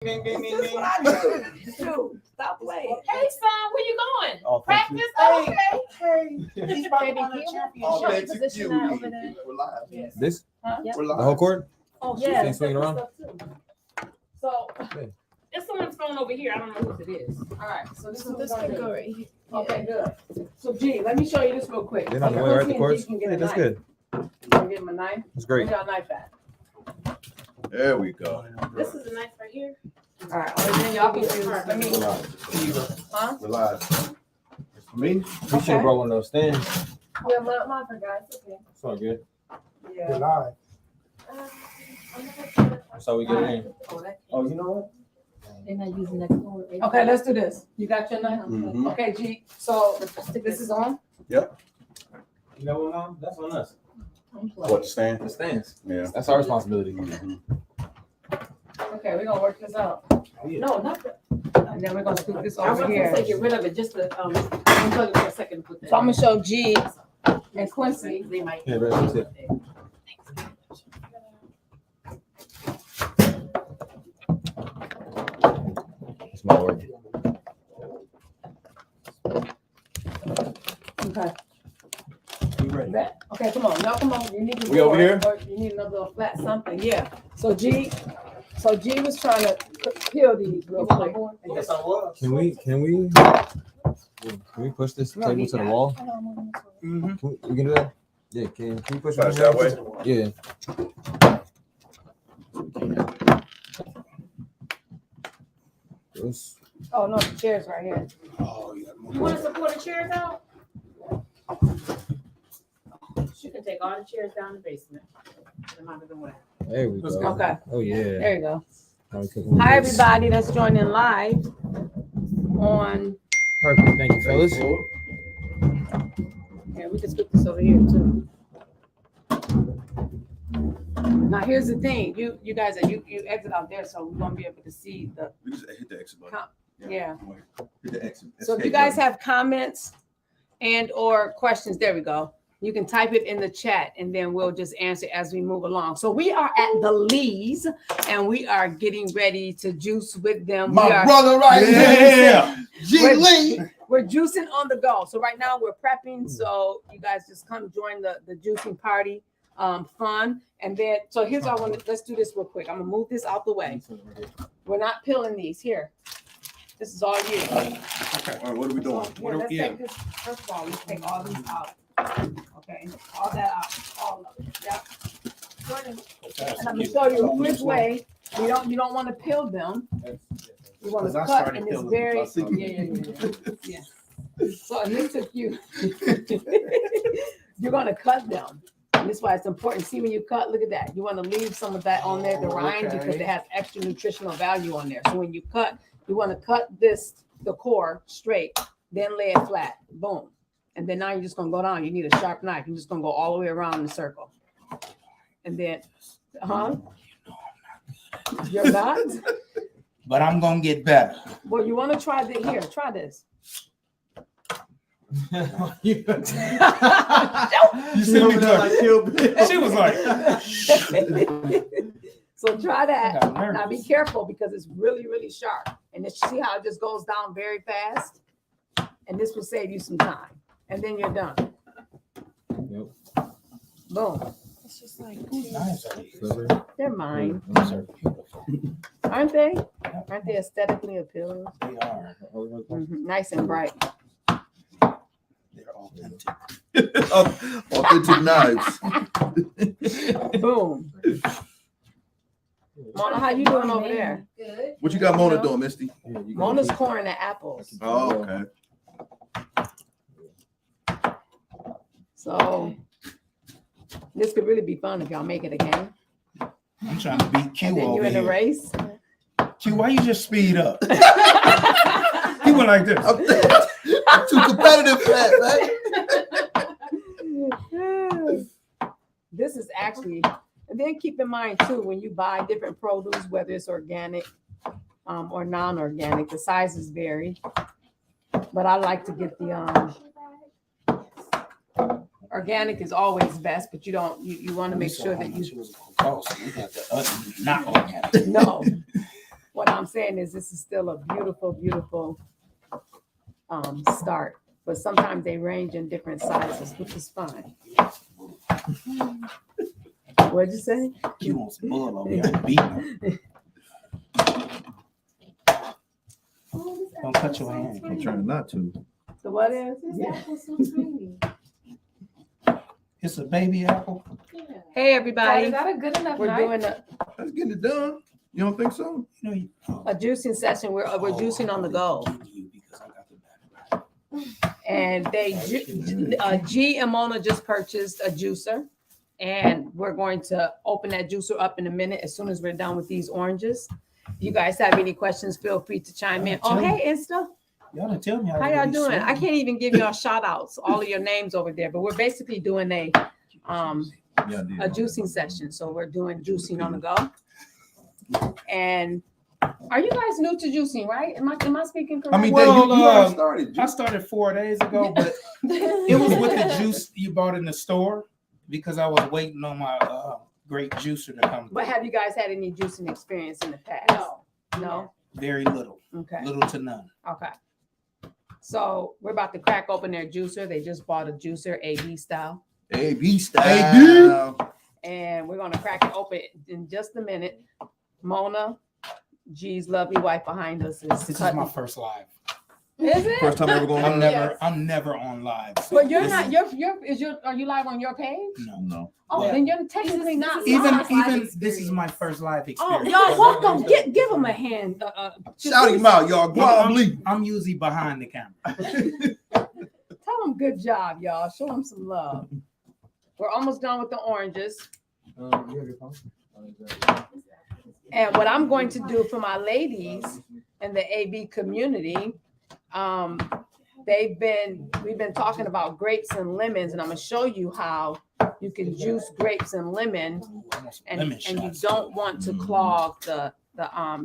Ding, ding, ding, This is ding. what I do. Shoot, stop playing. Hey, son, where you going? Oh, thank you. Practice? Oh, okay. Hey, he's about to win a Oh, championship. that's position you. over there. We're live. Yes. This Yep. We're the live. whole court? Oh, You yeah. can't swing it around? So, Okay. it's someone's phone over here. I don't know who it is. All right, so this is what This we're can gonna go do. right here. Okay, good. So G, let me show you this real quick. They're not Okay, the way right the Quincy and courts? G can get Hey, a that's knife. good. You wanna give him a knife? That's great. Where's your knife at? There we go. This is a knife right here. All right, then y'all can use, let me, We're live. huh? We're live. Me? We should have brought one of those stands. Yeah, mine for guys. Okay. It's all good. Yeah. live. That's how we get in. Oh, you know what? They're not using that cord. Okay, let's do this. You got your knife? Mhm. Okay, G, so this is on? You know what, Mom? That's on us. What, stand? The stands. Yeah. That's our responsibility. Okay, we're gonna work this out. No, not the. And then we're gonna scoop this I was over gonna here. say get rid of it, just to, I'm telling you for a second to put that. So I'm gonna show G and Quincy. They might. Yeah, right, that's it. It's my work. Okay. You ready? Bet. Okay, come on, now come on, you need to. We over here? Or you need another little flat something, yeah. So G was trying to peel these real quick. Yes, I was. Can we push this No, table he to the got it. wall? Mm-hmm. We can do that? Yeah, can we push Pass it that way? Yeah. This- Oh, no, the chair's right here. Oh, yeah. You wanna support the chairs out? She can take all the chairs down the basement. Get them out of the way. There we go. Okay, Oh, yeah. there you go. Now we cooking with Hi, this. everybody that's joining live on, Perfect. Thank you, fellas. yeah, we can scoop this over here too. Now, here's the thing, you guys, you exit out there, so we won't be able to see the, We just hit the exit button. yeah. Hit the exit. So if you escape guys button. have comments and or questions, there we go. You can type it in the chat and then we'll just answer as we move along. So we are at the Lee's and we are getting ready to juice with them. We My are, brother right Yeah. G We're- Lee. we're juicing on the go. So right now we're prepping. So you guys just come join the juicing party fun. And then, so here's what I want to, let's do this real quick. I'm gonna move this out the way. We're not peeling these here. This is all you. All right, what are we doing? So, let's take this, first of all, let's take all these out. Okay, all that out, all of it, yeah. And I'm gonna show you a quick way, you don't wanna peel them, you wanna Because I cut started and it's peeling very, them. yeah. So, and this took you, you're gonna cut them. And this is why it's important, see when you cut, look at that, you wanna leave some of that on there, the Oh, rind, okay. because it has extra nutritional value on there. So when you cut, you wanna cut this, the core straight, then lay it flat, boom. And then now you're just gonna go down, you need a sharp knife, you're just gonna go all the way around in the circle. And then, You're not? But I'm gonna get better. Well, you wanna try here, try this. You see me She was like, So try that. I got Now nervous. be careful because it's really, really sharp. And then see how it just goes down very fast? And this will save you some time. And then you're done. Yep. Boom. It's just like Nice. Silver. They're mine, Those are beautiful. aren't they? Aren't they aesthetically appealing? They are. Nice and bright. They're authentic. Authentic knives. Boom. Mona, how you doing over there? good. What you got Mona doing, Misty? Yeah, you Mona's got- coring the apples. Oh, okay. So this could really be fun if y'all make it again. I'm trying to beat Q And then over you're in the here. race. Q, why you just speed up? He went like this. I'm too competitive for that, man. This is actually, and then keep in mind too, when you buy different produce, whether it's organic or non-organic, the sizes vary. But I like to get the organic is always best, but you don't, you want to make sure that you, Oh, so you got the not organic. no. what I'm saying is this is still a beautiful, beautiful start. But sometimes they range in different sizes, which is fine. What'd you say? You want some bull over here beating her. Don't touch your hand. I'm trying not to. So what is? It's a baby apple. Hey, Dad, everybody. is that a good enough We're knife? doing Let's get it done. You don't think so? You know, a juicing session. We're juicing on the go. Because I got the back. And G and Mona just purchased a juicer. And we're going to open that juicer up in a minute as soon as we're done with these oranges. If you guys have any questions, feel free to chime in. Oh, hey, Insta. Y'all didn't tell me How y'all doing? I can't even give y'all shout outs, all of your names over there, but we're basically doing a juicing session. So we're doing juicing on the go. And are you guys new to juicing, right? Am I speaking correct? I mean, Well, you already started. I started 4 days ago, but it was with the juice you bought in the store because I was waiting on my great juicer to come. But have you guys had any juicing experience in the past? No? Very little, Okay. little to none. Okay. So we're about to crack open their juicer. They just bought a juicer, AB style. AB style. And we're going to crack it open in just a minute. Mona, G's lovely wife behind us is This is cutting. my first live. Is it? First time ever going on. I'm never on live. But you're This not. is- Are you live on your page? No. No. Oh, Yeah. then you're technically not. Even live. this is my first live Oh, experience. y'all welcome. Give him a hand. Shout him out, y'all. Well, Guam Lee. I'm usually behind the camera. Tell him good job, y'all. Show him some love. We're almost done with the oranges. And what I'm going to do for my ladies in the AB community, we've been talking about grapes and lemons, and I'm gonna show you how you can juice grapes and lemon, and you don't want to clog the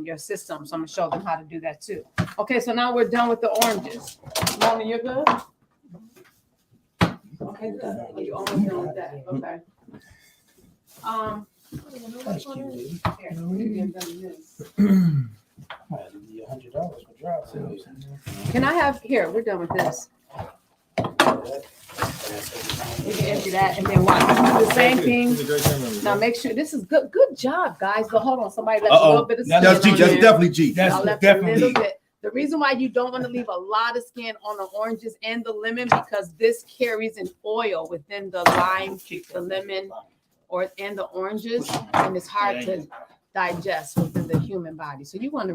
your system. So I'm gonna show them how to do that too. Okay, so now we're done with the oranges. Mona, you're good? Okay, good. You almost done with that. Okay. That's cute, baby. Here, give them this. I had to give you $100 for drive sales. Can I have, here, we're done with this. You can empty that and then watch. The same thing. Now make sure, this is good job, guys. But hold on, somebody left a little bit of skin That's That's G. on That's there. definitely G. That's Y'all left a little definitely. bit. The reason why you don't want to leave a lot of skin on the oranges and the lemon, because this carries an oil within the lime, the lemon, and the oranges, and it's hard to digest within the human body. So you want to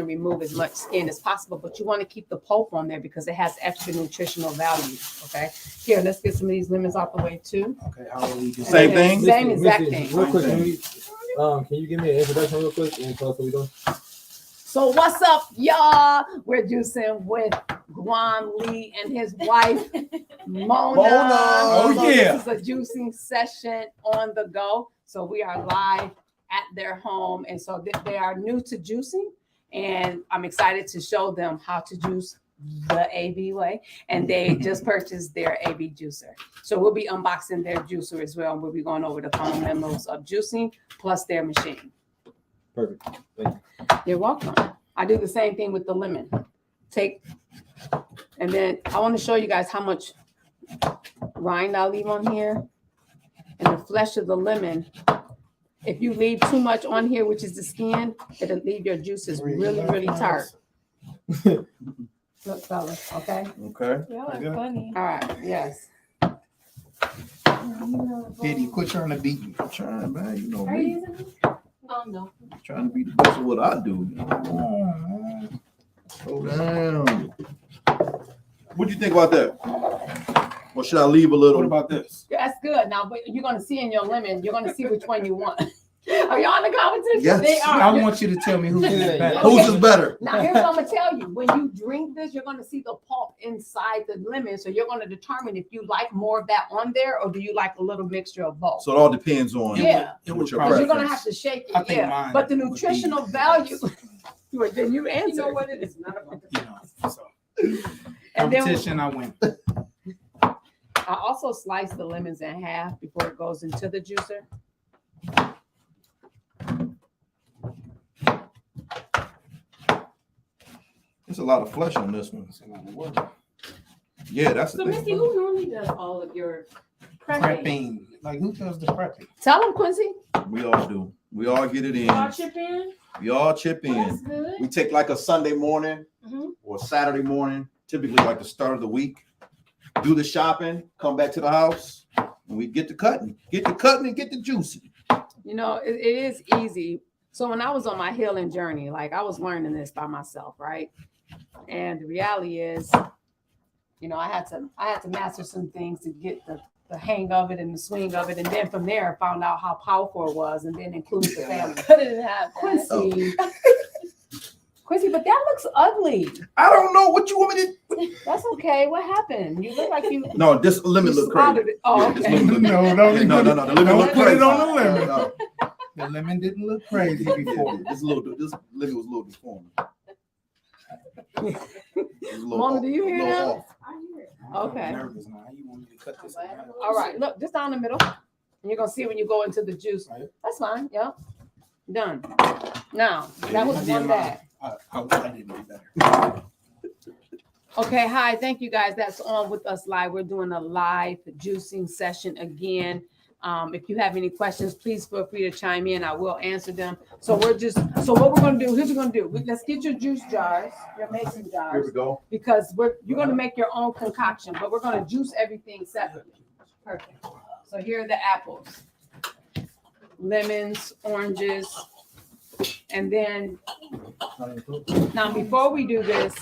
remove as much skin as possible, but you want to keep the pulp on there because it has extra nutritional value. Okay. Here, let's get some of these lemons out the way too. Okay, how will we do Same that? thing? Same exact thing. Real quick, can you give me an introduction real quick and tell us what we're doing? So what's up, y'all? We're juicing with Guan Lee and his wife, Mona. Oh, So yeah. This is a juicing session on the go. So we are live at their home. And so they are new to juicing. And I'm excited to show them how to juice the AB way. And they just purchased their AB juicer. So we'll be unboxing their juicer as well. And we'll be going over the fundamentals of juicing plus their machine. Perfect. Thank you. You're welcome. I do the same thing with the lemon. And then I want to show you guys how much rind I leave on here. And the flesh of the lemon, if you leave too much on here, which is the skin, it'll leave your juices really, really tart. Look, fellas, okay? Okay. Y'all are funny. All right, yes. Diddy, quit trying to beat me. I'm trying, man. You know Are you me. using this? Oh, no. Trying to be the best of what I do. You know? Slow down. What do you think about that? Or should I leave a What little? about this? That's good. Now, but you're going to see in your lemon, you're going to see which one you want. Are y'all in the competition? Yes. They I are. want you to tell me who's better. Whose is better? Now, here's what I'm gonna tell you. When you drink this, you're gonna see the pulp inside the lemon. So you're gonna determine if you like more of that on there or do you like a little mixture of both. So it all depends on Yeah. It what would your Because you're probably, gonna preference. have to shake I it. think Yeah. mine But the would be- nutritional value. Well, then you answer. You know what? It is not about you know, so And then competition, I win. I also slice the lemons in half before it goes into the juicer. There's a lot of flesh on this one. It's a lot of work. Yeah, that's So the Misty, thing. who normally does all of your prepping? Prepping. Like who does the prepping? Tell them, Quincy. We all do. We all get it in. Y'all chip in? We all chip Oh, that's in. good. We take like a Sunday morning Mhm. or Saturday morning, typically like the start of the week, do the shopping, come back to the house, and we get to cutting. Get the cutting and get the juicing. You know, it is easy. So when I was on my healing journey, like I was learning this by myself, right? And the reality is, you know, I had to master some things to get the hang of it and the swing of it. And then from there, I found out how powerful it was and then included the family. Couldn't have that. Quincy. Quincy, but that looks ugly. I don't know what you want me to. That's okay. What happened? You look like you No, this lemon you look spotted crazy. it. Oh, Yeah, this okay. lemon look- No, No, no, the lemon Don't look put crazy. it on the lemon. No, The lemon didn't look crazy no. before. This lemon was a little deformed. It was a little Mona, off- do you a hear little that? off. I hear it. Okay. I'm nervous now. How you want me to cut this? All right, look, just down the middle. And you're gonna see when you go into the juice. Right. That's fine. Yep. Done. Now, that was I did one mine. bag. I didn't do better. Okay, hi, thank you guys. That's on with us live. We're doing a live juicing session again. If you have any questions, please feel free to chime in. I will answer them. So what we're gonna do, here's what we're gonna do. Let's get your juice jars, your mason Here jars, we go. because you're gonna make your own concoction, but we're gonna juice everything separately. Perfect. So here are the apples, lemons, oranges, and then now before we do this,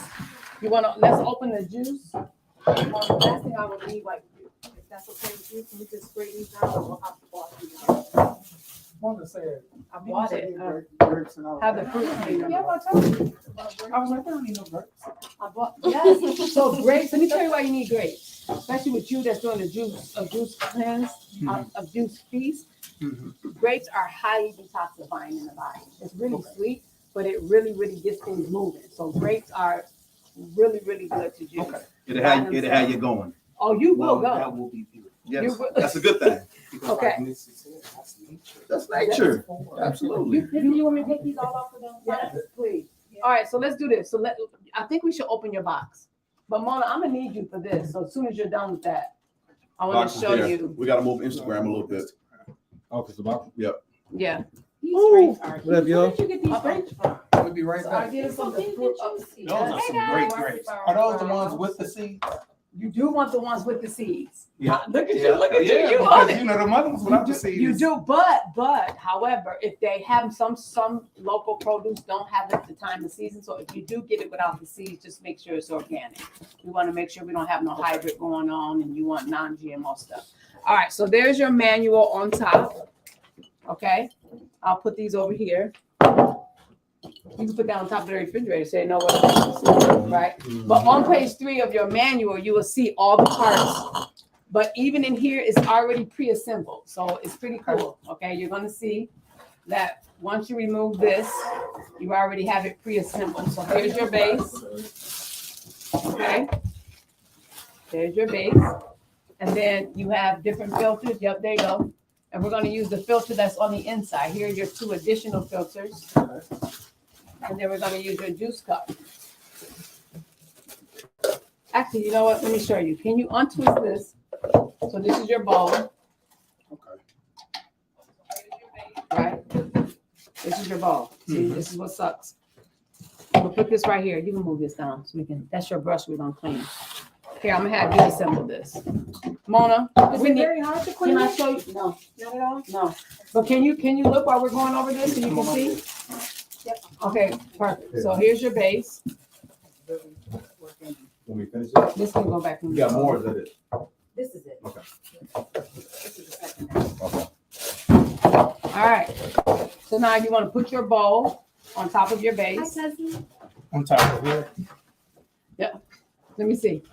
let's open the juice. The last thing I would need, like, if that's okay with you, can we just spray these down? Or we'll have to wash these. Wanda said, I bought it. grapes and all Have the that. fruit. Yeah, I told you. I was like, I don't need no grapes. I bought, yes. So grapes, let me tell you why you need grapes, especially with you that's doing a juice cleanse, a juice feast. Mhm. Grapes are highly detoxifying in the body. It's really sweet, but it really, really gets things moving. So grapes are really, really good to juice. Okay. It'll have you going. Oh, you will Well, that go. will be beautiful. Yes, You will- that's a good thing. Because Okay. like Missy said, that's nature. That's nature. Absolutely. You want me to take these all off of them? Yes, please. All right, so let's do this. So I think we should open your box. But Mona, I'm gonna need you for this. So as soon as you're done with that, I want Box to is show there. you. We gotta move Instagram a little bit. Oh, it's the box. Yeah. These Ooh. grapes are. What up, y'all? Where did you get these grapes from? We'll be right So I back. get it from the Something fruit. that you see. Those are some great grapes. Are those the ones with the seeds? You do want the ones with the seeds. Yeah. Look at you, look at you, Yeah, you on because it. you know the other ones without the seeds. You do, but however, if they have some local produce don't have it at the time of season, so if you do get it without the seeds, just make sure it's organic. We want to make sure we don't have no hybrid going on and you want non-GMO stuff. All right, so there's your manual on top. Okay, I'll put these over here. You can put that on top of the refrigerator so you know what it is, right? But on page 3 of your manual, you will see all the parts. But even in here, it's already pre-assembled, so it's pretty cool. Okay, you're gonna see that once you remove this, you already have it pre-assembled. So here's your base. Okay, there's your base, and then you have different filters. Yep, there you go. And we're gonna use the filter that's on the inside. Here are your 2 additional filters. And then we're gonna use your juice cup. Actually, you know what? Let me show you. Can you untwist this? So this is your bowl, Okay. right? This is your bowl. See, this is what sucks. We'll put this right here. You can move this down so we can, that's your brush we're gonna clean. Here, I'm gonna have you assemble this. Mona, Is we it need, very hard to clean can I it? show you? No, Not at all? no. But can you look while we're going over this so you can see? Yep. Okay, perfect. So here's your base. When we finish it, This can go back in. you got more of it. This is it. Okay. This is the second half. Okay. All right. So now you want to put your bowl on top of your base. On top of it. Let me see.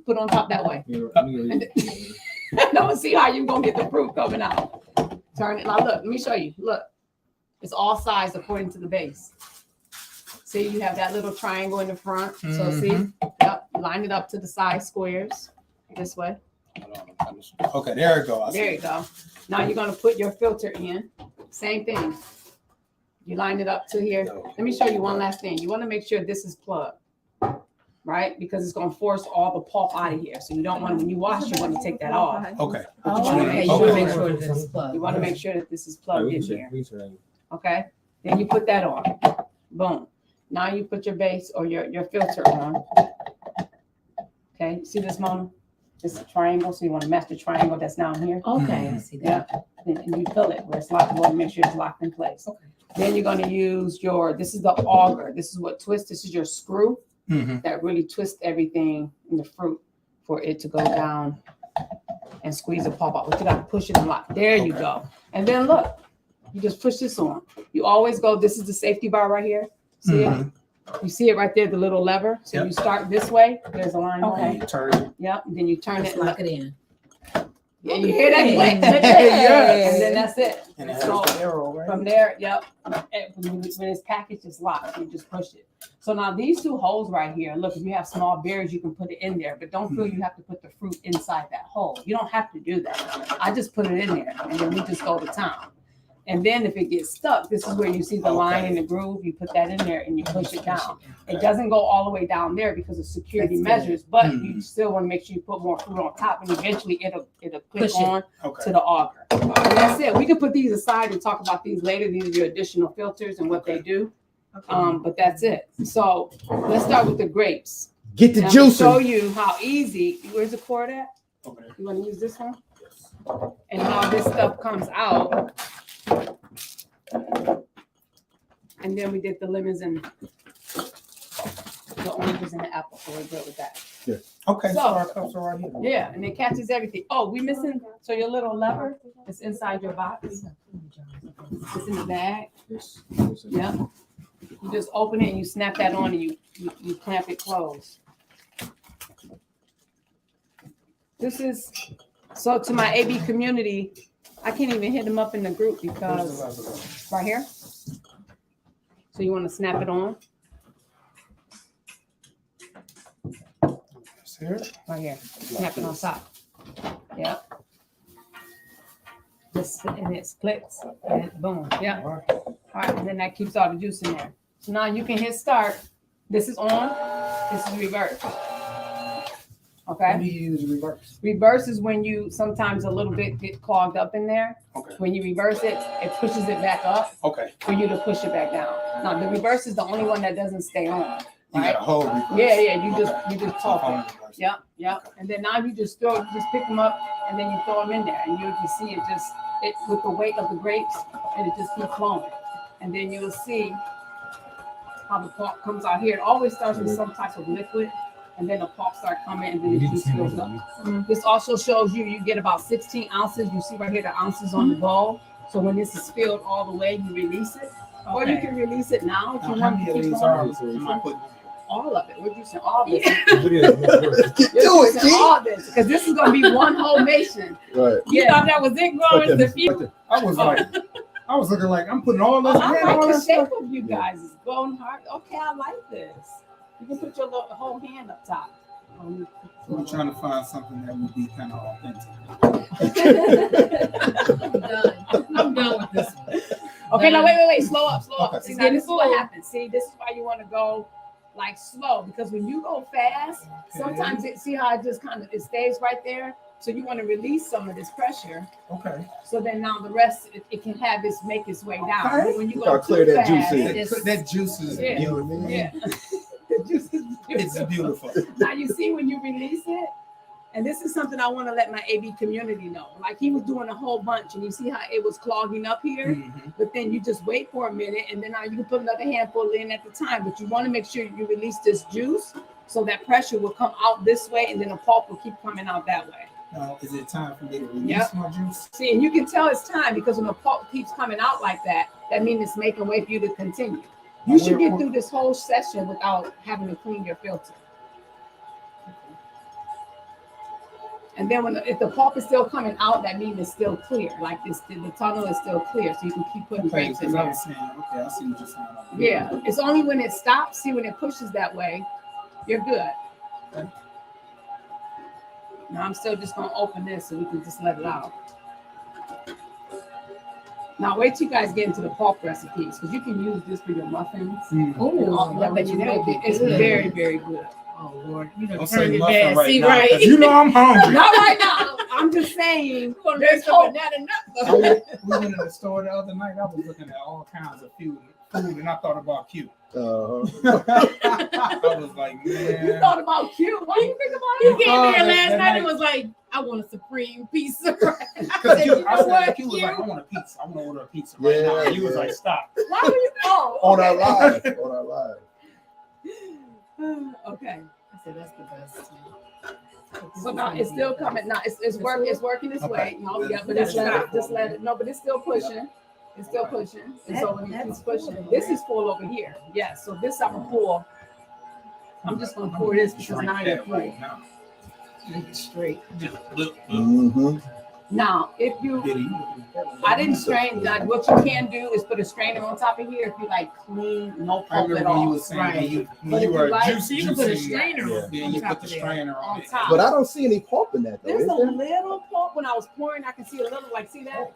Put on top that way. You Don't see how you gonna get the fruit coming out. Turn it. Now look. Let me show you. Look. It's all sized according to the base. See, you have that little triangle in the front. So see, yep, line it up to the size squares this way. Okay, there it goes. There you go. Now you're gonna put your filter in. Same thing. You line it up to here. Let me show you one last thing. You want to make sure this is plugged. right? Because it's gonna force all the pulp out of here. So you don't want, when you wash, you want to take that off. Okay. Oh, okay, you wanna Okay. make sure that it's plugged. You wanna make sure that this is Alright, plugged we in can check. here, We can check. okay? Then you put that on, boom. Now you put your base or your filter on. Okay, see this, Mona? This is a triangle, so you wanna match the triangle that's down here. Okay, I see that. And you fill it where it's locked, you wanna make sure it's locked in place. Okay. Then you're gonna use this is the auger, this is what twists, this is your screw Mm-hmm. that really twists everything in the fruit for it to go down and squeeze the pulp out. But you gotta push it a lot. There you Okay. go. And then look, you just push this on. You always go, this is the safety bar right here. See it? You see it right there, the little lever. So Yep. you start this way, there's a line. Okay. Turn. Yep, and then you turn Just it. lock it in. Yeah, you hear that click? Yes. And then that's it. And it has So the arrow, right? from there, yep, and when it's packaged, it's locked, you just push it. So now these two holes right here, look, if you have small berries, you can put it in there, but don't feel you have to put the fruit inside that hole. You don't have to do that. I just put it in there and then we just go to town. And then if it gets stuck, this is where you see the line in the groove, you put that in there and you push it down. It doesn't go all the way down there because of security That's good. measures, but Mhm. you still want to make sure you put more fruit on top and eventually it'll click Push it. on to Okay. the auger. And that's it. We can put these aside and talk about these later. These are your additional filters and what they do. But that's it. So let's start with the grapes. Get the And I'm gonna juice. show you how easy. Where's the cord at? Okay. You want to use this one? And how this stuff comes out. And then we did the lemons and the oranges and the apples. So we're good with that. Okay. So- So our cups are right here. Yeah, and it catches everything. Oh, we missing? So your little lever is inside your box. It's in the bag. Yes. Yeah. You just open it and you snap that on and you clamp it closed. This is, so to my AB community, I can't even hit them up in the group Where's because, the lever? right here. So you want to snap it on, It's here. right here, snap it on top. Yeah. Just, and it splits, and it, boom, yeah. All right. All right, and then that keeps all the juice in there. So now you can hit start. This is on, this is reverse. Let Okay, me use reverse. reverse is when you, sometimes a little bit get clogged up in there. Okay. When you reverse it, it pushes it back up Okay. for you to push it back down. Now, the reverse is the only one that doesn't stay on. You got a whole reverse. Yeah, you just Okay. talk Phone it. reverse. Yep. And then now you just pick them up and then you throw them in there and you can see it with the weight of the grapes and it just keeps flowing. And then you'll see how the pulp comes out here. It always starts with some type of liquid and then the pulp start coming and then the juice fills up. This also shows you get about 16 ounces. You see right here the ounces on the bowl. So when this is filled all the way, you release it. Or you can release it now if Now, you how want many to of keep these going. am I putting in here? All of it. We're juicing all of it. Get You're to it, juicing G. all this because this is gonna be one whole nation. Right. You thought that was it growing the few. I was like, I was looking like I'm putting all this. I in, all like the this shape stuff. of you guys. It's golden heart. Okay, I like this. You can put your whole hand up top. We're trying to find something that would be kind of authentic. I'm done with this one. Okay, now wait. Slow up. Okay. See, now this is what happens. See, this is why you want to go like slow because when you go fast, sometimes see how it just it stays right there. So you want to release some of this pressure. Okay. So then now the rest it can make its way down. Okay. But when you You go gotta clear too that juice fast, in. That juice is Yeah. beautiful. Yeah. The juice is It's beautiful. Now you see when you release it, and this is something I want to let my AB community know. Like he was doing a whole bunch, and you see how it was clogging up here. Mhm. But then you just wait for a minute, and then now you can put another handful in at the time. But you want to make sure you release this juice so that pressure will come out this way, and then the pulp will keep coming out that way. Now, is it time for me to release Yep. my juice? See, and you can tell it's time because when the pulp keeps coming out like that, that means it's making way for you to continue. You should get through this whole session without having to clean your filter. And then if the pulp is still coming out, that means it's still clear. Like the tunnel is still clear, so you can keep putting Okay, grapes in because I there. was saying, okay, I see what you're saying. Yeah, it's only when it stops. See, when it pushes that way, you're good. Okay. Now I'm still just gonna open this so we can just let it out. Now wait till you guys get into the pulp recipes because you can use this for your muffins. Mm. Ooh, I'll let you know. It's very, very good. Oh, Lord. You know, Don't turn say your muffin bad. right See, now, right? 'cause you know I'm hungry. Not right now. I'm just saying. Gonna There's mix up hope. banana I nut. went- we went in the store the other night. I was looking at all kinds of food, and I thought about Q. I was like, You man. thought about Q. Why you think about He it? came Oh, here that- last that night and night- was like, I want a supreme pizza. Because You know I said what, Q was like, I Q? want a pizza. I want to order a pizza right now. And he was Yeah. like, stop. Why were you? Oh, On our okay. live. On our live. Okay. I said, that's the best. So now it's still coming. Now it's working its way. No, yeah, but That's just let it. No, but it's still pushing. It's still pushing. And so when it keeps pushing, this is full over here. Yes. So this I'm gonna pour. I'm just gonna pour this because Drink now you're that full. right now. Straight. Just look, Mm-hmm. Now, if you, I didn't strain that. What you can do is put a strainer on top of here if you like clean, no I pulp at remember when you all. was saying Right. when But you if were you like- juice, So you can put a juicing, strainer Yeah. on then you top put the of there. strainer on On it. top. But I don't see any pulp in that though. There's Is a there? little pulp when I was pouring. I can see a little. Like, see that?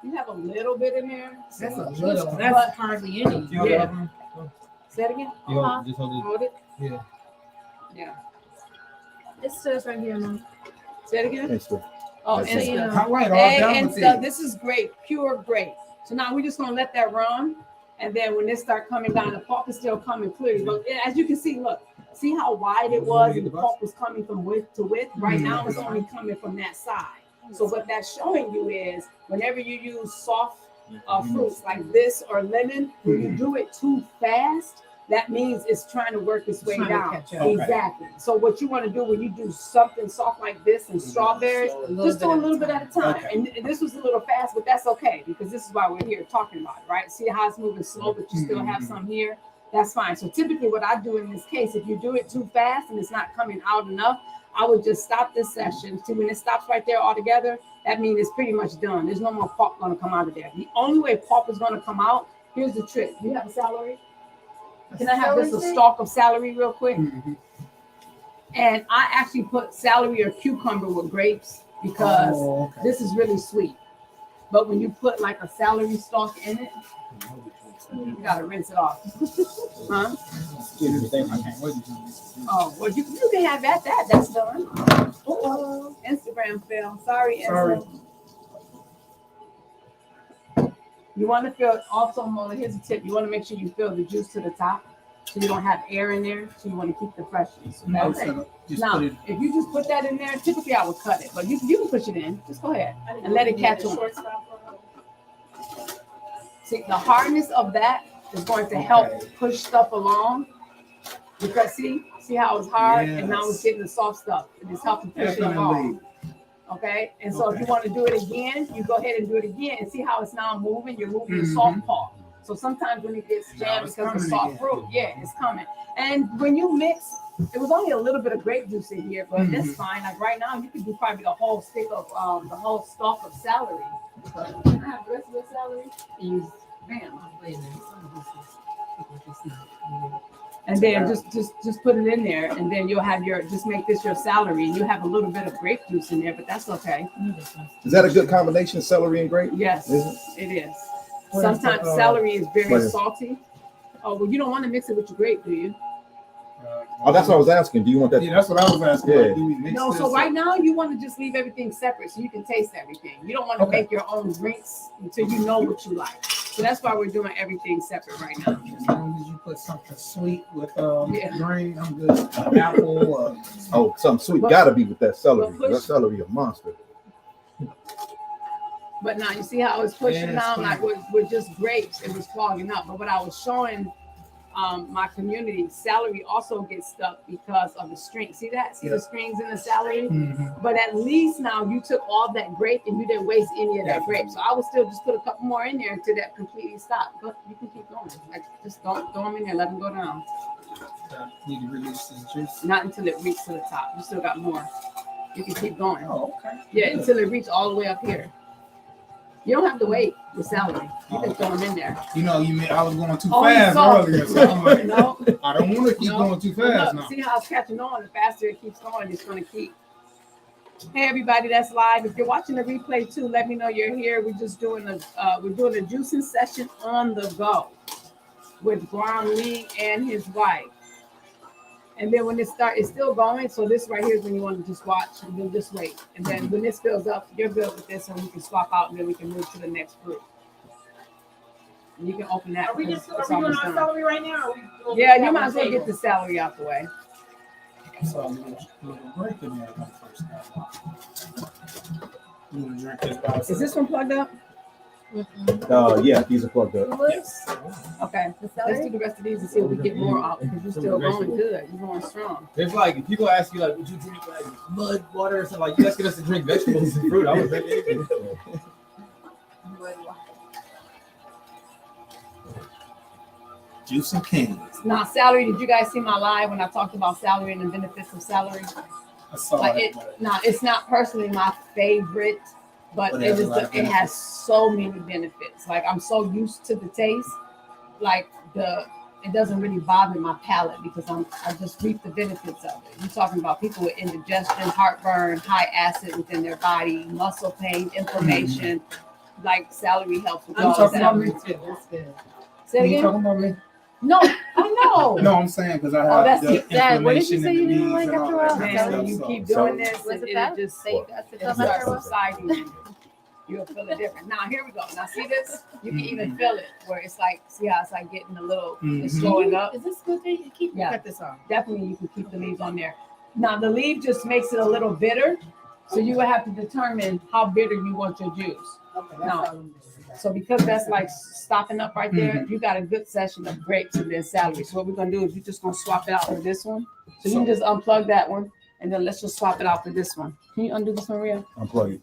You have a little bit in there. That's a But- little. That's hardly any. Yeah. Say it again. You Uh-huh. hold, just hold it. Hold it. Yeah. Yeah. It says right here, Mom. Say it again. Insta. Oh, That's and it. stuff. Highlight all down And with stuff. it. This is grape, pure grape. So now we're just gonna let that run, and then when this start coming down, the pulp is still coming clearly. But as you can see, look, see how wide it was, and the pulp was coming from width to width. Right now, it's only coming from that side. So what that's showing you is, whenever you use soft fruits like this or lemon, when you do it too fast, that means it's trying to work its way Trying to down. catch up. Okay. Exactly. So what you want to do when you do something soft like this and strawberries, just do a little bit at a time. Okay. And this was a little fast, but that's okay because this is why we're here talking about it, right? See how it's moving slow, but you still have some here. That's fine. So typically what I do in this case, if you do it too fast and it's not coming out enough, I would just stop this session. See, when it stops right there altogether, that means it's pretty much done. There's no more pulp going to come out of there. The only way pulp is going to come out, here's the trick. Do you have a celery? Can I have just a stalk of celery real quick? Mhm. And I actually put celery or cucumber with grapes because Oh, okay. this is really sweet. But when you put like a celery stalk in it, you gotta rinse it off. Huh? I can't wait to do this. Oh, well, you can have that. That's done. Oh, Instagram fail. Sorry, Sorry. Insta. You want to fill also, Mola, here's a tip. You want to make sure you fill the juice to the top so you don't have air in there. So you want to keep the freshness. So that's it. Just Now, put it. if you just put that in there, typically I would cut it, but you can push it in. Just go ahead and let it catch on. See, the hardness of that is going to help Okay. push stuff along. Because see how it's hard and now it's Yes. getting the soft stuff. It is helping push it along. Okay, and so if you want to do it again, you go ahead and do it again and see how it's now moving. You're moving the soft part. So sometimes when it gets Now jammed it's because of coming soft again. fruit, yeah, it's coming. And when you mix, it was only a little bit of grape juice in here, but that's fine. Like right now, you could do probably the whole stick of the whole stalk of celery. But can I have the rest of the celery? Use bam. Wait a minute. Some of this is not. And then just put it in there, and then you'll have just make this your celery, and you have a little bit of grape juice in there, but that's okay. Is that a good combination, celery and grape? Yes, Is it is. What is Sometimes the, celery is very Right. salty. Oh, well, you don't want to mix it with your grape, do you? Oh, that's what I was asking. Do you want that? Yeah, that's what I was asking. Yeah. Like, do we mix No, this so or- right now you want to just leave everything separate so you can taste everything. You don't want to Okay. make your own drinks until you know what you like. So that's why we're doing everything separate right now. As long as you put something sweet with Yeah. green, I'm good. Apple. Oh, something sweet But- gotta be with that celery. but push- That celery a monster. But now you see how it's pushing Yeah, it's down fine. like with just grapes, it was clogging up. But what I was showing my community, celery also gets stuck because of the string. See that? See Yeah. the strings in the celery? Mhm. But at least now you took all that grape and you didn't waste any of that grape. So I would still just put a couple more in there until that completely stopped. But you can keep going. Like just don't throw them in there, let them go down. Need to release this juice. Not until it reaches to the top. You still got more. You can keep going. Oh, okay. Yeah, until it reaches all the way up here. You don't have to wait with celery. You can throw them in there. You know, I was going too Oh, fast so- earlier, so I'm like, No, I don't want to keep No. going too fast look, now. see how it's catching on. The faster it keeps going, it's going to keep. Hey, everybody that's live. If you're watching the replay too, let me know you're here. We're just doing a juicing session on the go with Guan Lee and his wife. And then when it start, it's still going. So this right here is when you want to just watch and then just wait. And then when this fills up, you're good with this, and we can swap out, and then we can move to the next group. And you can open that. Are we because just, are it's we doing almost our done. salary right now? Or are we doing Yeah, that you might on as well the get table? the salary out the way. I saw a little break in there when I first got on. You wanna drink this by Is itself? this one plugged up? Yeah, these are plugged up. Yes. Okay, let's do the rest of these and see if we get more out because you're still going good. You're going strong. There's like people ask you like, would you drink like mud, water, or something? Like you asking us to drink vegetables and fruit. I would drink anything. Juice and Kings. Now, salary, did you guys see my live when I talked about salary and the benefits of salary? I saw Like it. it, now it's not personally my favorite, but But it it has a is. lot of It has so many benefits. Like I'm so used to the taste, like it doesn't really bother my palate because I just reap the benefits of it. You're talking about people with indigestion, heartburn, high acid within their body, muscle pain, inflammation. Like salary helps with I'm all of talking about that. me. That's good. Say it You again? talking about me? No, I know. No, I'm saying because I Oh, have that's the it. Dad, what did you inflammation say in you the didn't knees like and all after a that while? kind Man, of when you stuff. keep So- doing this, Was it it that? just Say you got to it'll start subsiding. You'll feel it different. Now here we go. Now see this? You can even feel it where it's like, see how it's like getting a little, it's Mhm. slowing up. Is this good for you? Keep Yeah. cut this off. Definitely you can keep the leaves on there. Now the leaf just makes it a little bitter. So you will have to determine how bitter you want your juice. Okay, No. that's all I'm doing. So because that's like stopping up right there, you got a good session of grapes and then celery. So what we're gonna do is we're just gonna swap it out for this one. So you can just unplug that one and then let's just swap it out for this one. Can you undo this one, Rhea? Unplug it.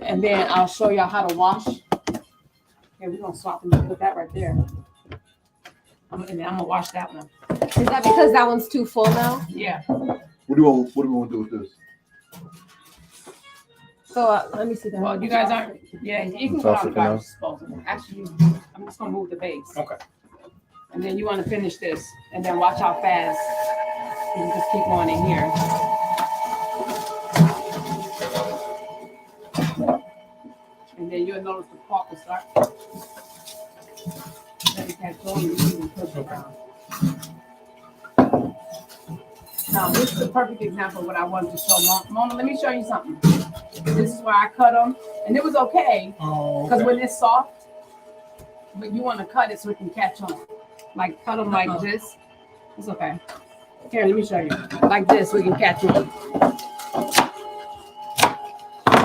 And then I'll show y'all how to wash. Here, we're gonna swap and just put that right there. And then I'm gonna wash that one. Is that because that one's too full now? Yeah. What do we want to do with this? So let me see that. Well, you guys aren't, yeah, you can go Toss out it the for now. garbage disposal. Actually, I'm just gonna move the base. Okay. And then you wanna finish this and then watch how fast you just keep going in here. And then you'll notice the pulp will start. Then you can go and you can push it down. Now, this is a perfect example of what I wanted to show. Mona, let me show you something. This is where I cut them, and it was okay, Oh, because okay. when it's soft, but you want to cut it so it can catch on. Like cut them like this. It's okay. Here, let me show you. Like this, so it can catch on.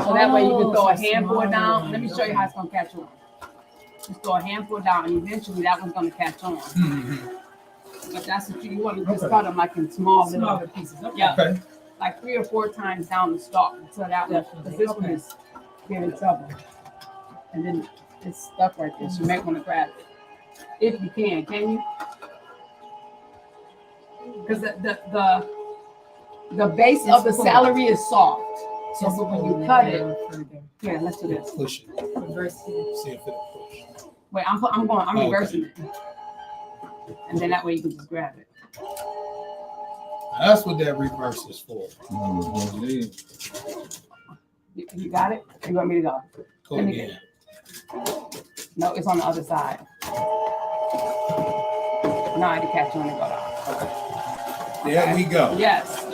So that way you can throw a handful down. Let me show you how it's gonna catch on. Just throw a handful down, and eventually that one's gonna catch on. Mhm. But that's what you want to just cut them like in small little, Smaller pieces. Okay. yeah, Okay. like 3 or 4 times down the stalk until that one, because this one is getting trouble. And then it's stuck right there. So you might want to grab it if you can. Can you? Because the base of the celery is soft. So Just when pull you it cut down it, further. here, let's do this. Push it. Reverse it. See if it'll push. Wait, I'm Okay. reversing it. And then that way you can just grab it. That's what that reverse is for. You got it? You want me to go? Go Let me again. No, it's on the other side. Now I had to catch on and go down. There we go. Yes.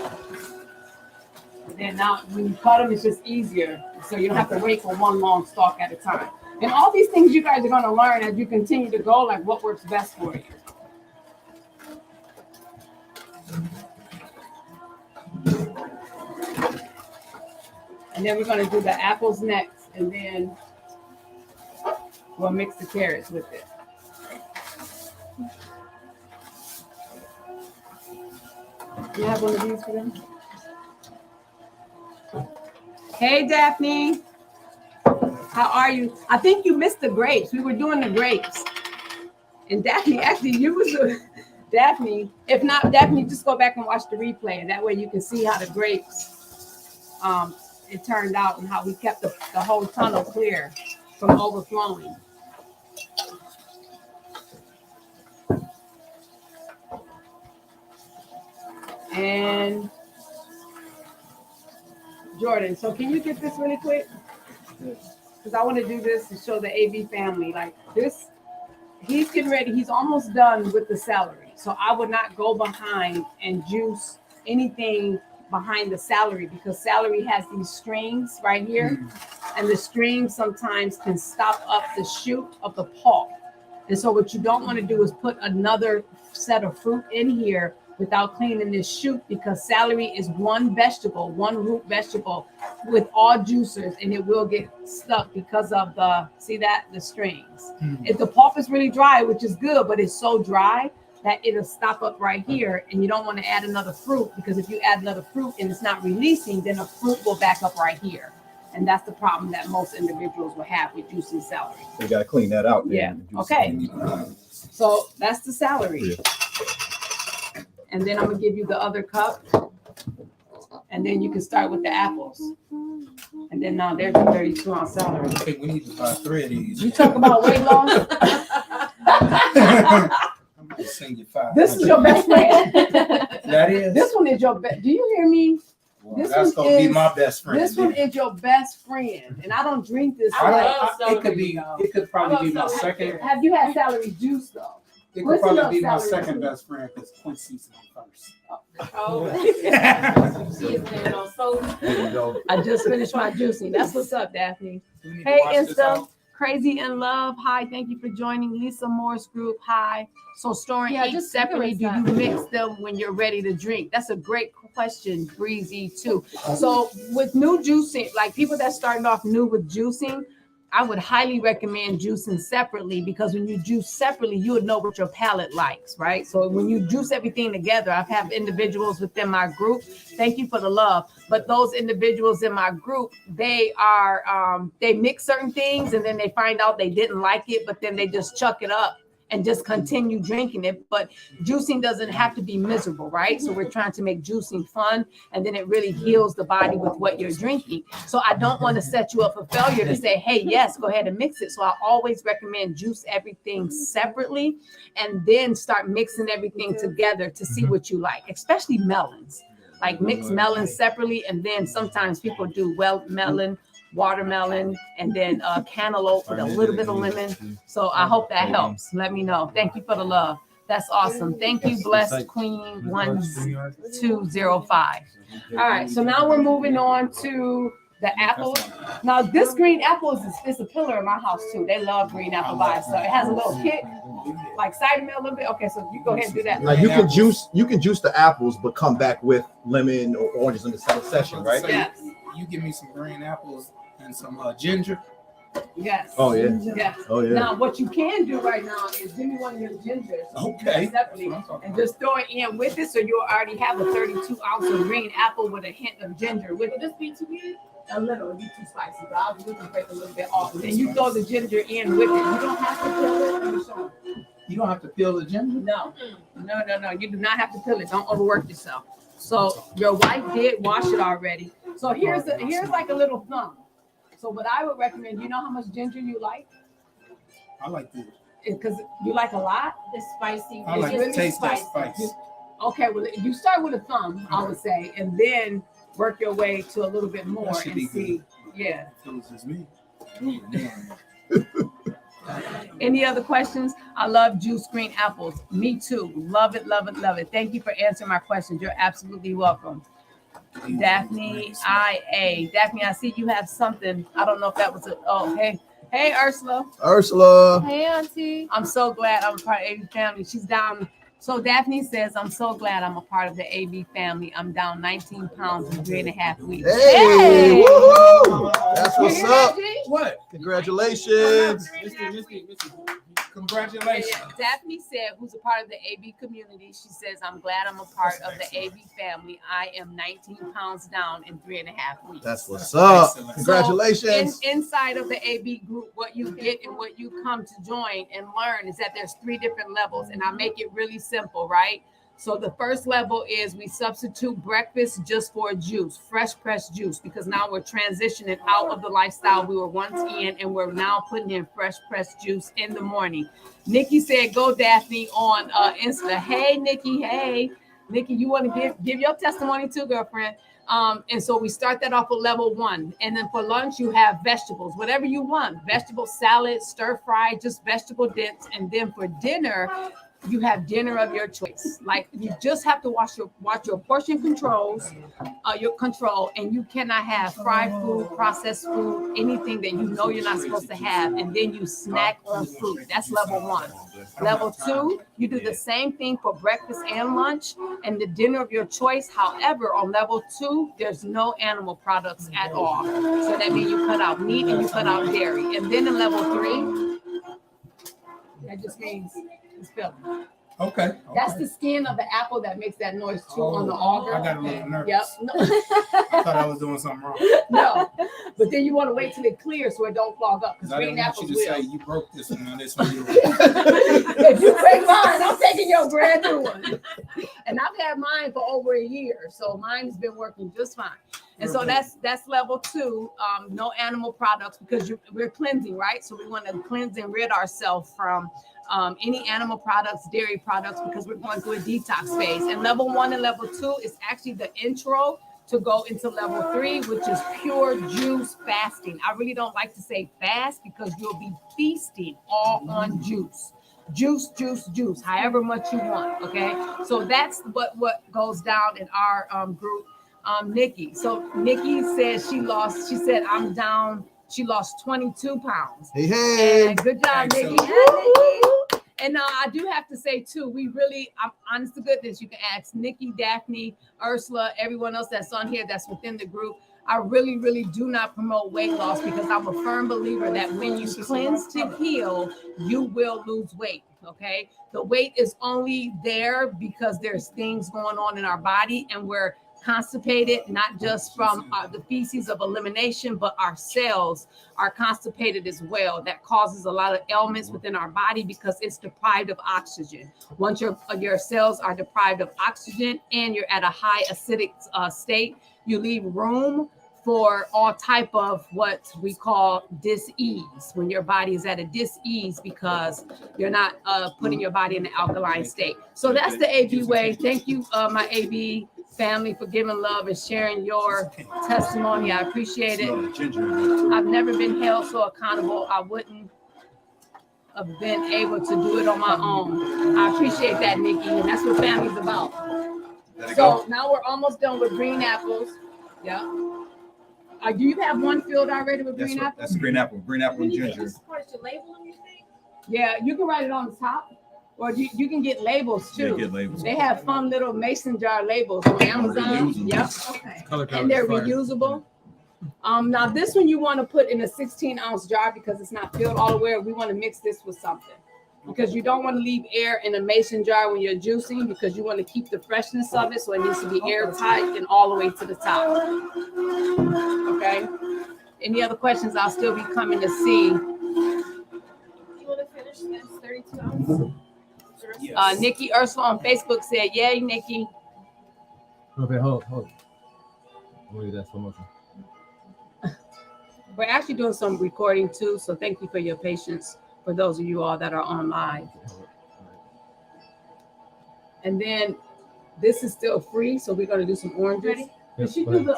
And then now when you cut them, it's just easier. So you don't have to wait for one long stalk at a time. And all these things you guys are going to learn as you continue to go, like what works best for you. And then we're going to do the apples next, and then we'll mix the carrots with it. You have one of these for them? Hey, Daphne. How are you? I think you missed the grapes. We were doing the grapes. And Daphne, actually, you was the Daphne. If not, Daphne, just go back and watch the replay. And that way you can see how the grapes it turned out and how we kept the whole tunnel clear from overflowing. And Jordan, so can you get this really quick? Because I want to do this to show the AB family. Like this, he's getting ready. He's almost done with the celery. So I would not go behind and juice anything behind the celery because celery has these strings right here. And the strings sometimes can stop up the shoot of the pulp. And so what you don't want to do is put another set of fruit in here without cleaning this shoot because celery is one vegetable, one root vegetable with all juicers, and it will get stuck because of the strings. If the pulp is really dry, which is good, but it's so dry that it'll stop up right here, and you don't want to add another fruit because if you add another fruit and it's not releasing, then a fruit will back up right here. And that's the problem that most individuals will have with juicing celery. You gotta clean that out. Yeah. Okay. So that's the celery. And then I'm gonna give you the other cup. And then you can start with the apples. And then now there's the 32 ounce celery. I think we need to buy 3 of these. You talk about weight loss. I'm gonna send you 5. This is your best friend. That is. This one is your best. Do you hear me? Well, this that's one gonna be is- my best friend. This one is your best friend. And I don't drink this. I like, love it could be. celery, It could probably be my I love celery. second. have you had celery juice though? It could What's probably your be my celery second juice? best friend because Quincy's my first. Oh, she is playing on so. There you go. I just finished my juicing. That's what's up, Daphne. We need to Hey, watch this Insta. out. Crazy in Love. Hi, thank you for joining. Lisa Morse Group. Hi. So storing Yeah, each just separately, do cigarettes, you mix them when you're ready to drink? That's a great question, Breezy, too. So with new juicing, like people that starting off new with juicing, I would highly recommend juicing separately because when you juice separately, you would know what your palate likes, right? So when you juice everything together, I've had individuals within my group. Thank you for the love. But those individuals in my group, they are, they mix certain things and then they find out they didn't like it, but then they just chuck it up and just continue drinking it. But juicing doesn't have to be miserable, right? So we're trying to make juicing fun, and then it really heals the body with what you're drinking. So I don't want to set you up for failure to say, hey, yes, go ahead and mix it. So I always recommend juice everything separately and then start mixing everything together to see what you like, especially melons. Like mix melons separately, and then sometimes people do melon, watermelon, and then cantaloupe with a little bit of lemon. So I hope that helps. Let me know. Thank you for the love. That's awesome. Thank you, Blessed Queen 1205. All right, so now we're moving on to the apple. Now this green apple is a pillar in my house too. They love green apple by itself. It has a little kick, like cider mill a little bit. Okay, so you go ahead and do that. Now you can juice the apples, but come back with lemon or oranges in the same session, right? So Yes. you give me some green apples and some ginger. Yes. Oh yeah. Yes. Oh yeah. Now, what you can do right now is give me one of your gingers. Okay. Separately, and just throw it in with it, so you'll already have a 32 ounce of green apple with a hint of ginger. Would this be too weird? A little, it'd be too spicy, but I'll just break a little bit off. And then you throw the ginger in with it. You don't have to peel it. Let me show you. You don't have to peel the ginger. No. You do not have to peel it. Don't overwork yourself. So your wife did wash it already. So here's like a little thumb. So what I would recommend, you know how much ginger you like? I like this. Because you like a lot. It's spicy. I like It's to taste that spice. Okay, well, you start with a thumb, I would say, and then work your way to a little bit more That should and be see. Yeah. If it was just me. Any other questions? I love juice green apples. Me too. Love it, love it, love it. Thank you for answering my questions. You're absolutely welcome. Daphne IA. Daphne, I see you have something. I don't know if that was a. Oh, hey. Hey, Ursula. Ursula. Hey, Auntie. I'm so glad I'm a part of AB family. She's down. So Daphne says, I'm so glad I'm a part of the AB family. I'm down 19 pounds in 3.5 weeks. Hey, woohoo! That's what's up. What? Congratulations. Congratulations. Daphne said, who's a part of the AB community, she says, I'm glad I'm a part of the AB family. I am 19 pounds down in 3.5 weeks. That's what's up. Excellent. Congratulations. Inside of the AB group, what you get and what you come to join and learn is that there's 3 different levels, and I make it really simple, right? So the first level is we substitute breakfast just for juice, fresh pressed juice, because now we're transitioning out of the lifestyle we were once in, and we're now putting in fresh pressed juice in the morning. Nikki said, go Daphne on Insta. Hey, Nikki. Hey, Nikki, you want to give your testimony too, girlfriend? And so we start that off with level 1. And then for lunch, you have vegetables, whatever you want, vegetable salad, stir fry, just vegetable dips. And then for dinner, you have dinner of your choice. Like you just have to watch your portion controls, your control, and you cannot have fried food, processed food, anything that you know you're not supposed to have, and then you snack on fruit. That's level 1. Level 2, you do the same thing for breakfast and lunch, and the dinner of your choice. However, on level 2, there's no animal products at all. So that means you cut out meat and you cut out dairy. And then in level 3, that just means it's filling. Okay. That's the skin of the apple that makes that noise too on the auger. I got a little nervous. Yep. No, I thought I was doing something wrong. no. But then you want to wait till it clears so it don't clog up. Because I green didn't want apples you to will. say you broke this one on this one. If you take mine, I'm taking your brand new one. And I've had mine for over a year, so mine has been working just fine. And so that's level 2. No animal products because we're cleansing, right? So we want to cleanse and rid ourselves from any animal products, dairy products, because we're going through a detox phase. And level 1 and level 2 is actually the intro to go into level 3, which is pure juice fasting. I really don't like to say fast because you'll be feasting all on juice. Juice, however much you want. Okay. So that's what goes down in our group. Nikki. So Nikki says she said, I'm down. She lost 22 pounds. Hey. And good job, Thanks, Nikki. so- And I do have to say too, I'm honest to goodness, you can ask Nikki, Daphne, Ursula, everyone else that's on here that's within the group. I really, really do not promote weight loss because I'm a firm believer that when you cleanse to heal, you will lose weight. Okay. The weight is only there because there's things going on in our body and we're constipated, not just from the feces of elimination, but our cells are constipated as well. That causes a lot of ailments within our body because it's deprived of oxygen. Once your cells are deprived of oxygen and you're at a high acidic state, you leave room for all type of what we call dis-ease, when your body is at a dis-ease because you're not putting your body in an alkaline state. So that's the AB way. Thank you, my AB family, for giving love and sharing your testimony. I appreciate it. I've never been held so accountable. I wouldn't have been able to do it on my own. I appreciate that, Nikki, and that's what family's about. So now we're almost done with green apples. Yeah. Do you have one filled already with green apples? That's green apple and ginger. This part is your label on your thing? Yeah, you can write it on the top. Or you can get labels too. Yeah, get labels. They have fun little mason jar labels on Amazon. Reusable. Yep. Okay. Color And they're code is fire. reusable. Now this one you want to put in a 16-ounce jar because it's not filled all the way. We want to mix this with something because you don't want to leave air in a mason jar when you're juicing because you want to keep the freshness of it. So it needs to be airtight and all the way to the top. Okay. Any other questions? I'll still be coming to see. You want to finish this 32 ounce? Yes. Nikki Ursula on Facebook said, "Yay, Nikki." Okay, hold. Wait, that's slow motion. We're actually doing some recording too, so thank you for your patience for those of you all that are on live. And then this is still free, so we're gonna do some oranges. Did she do the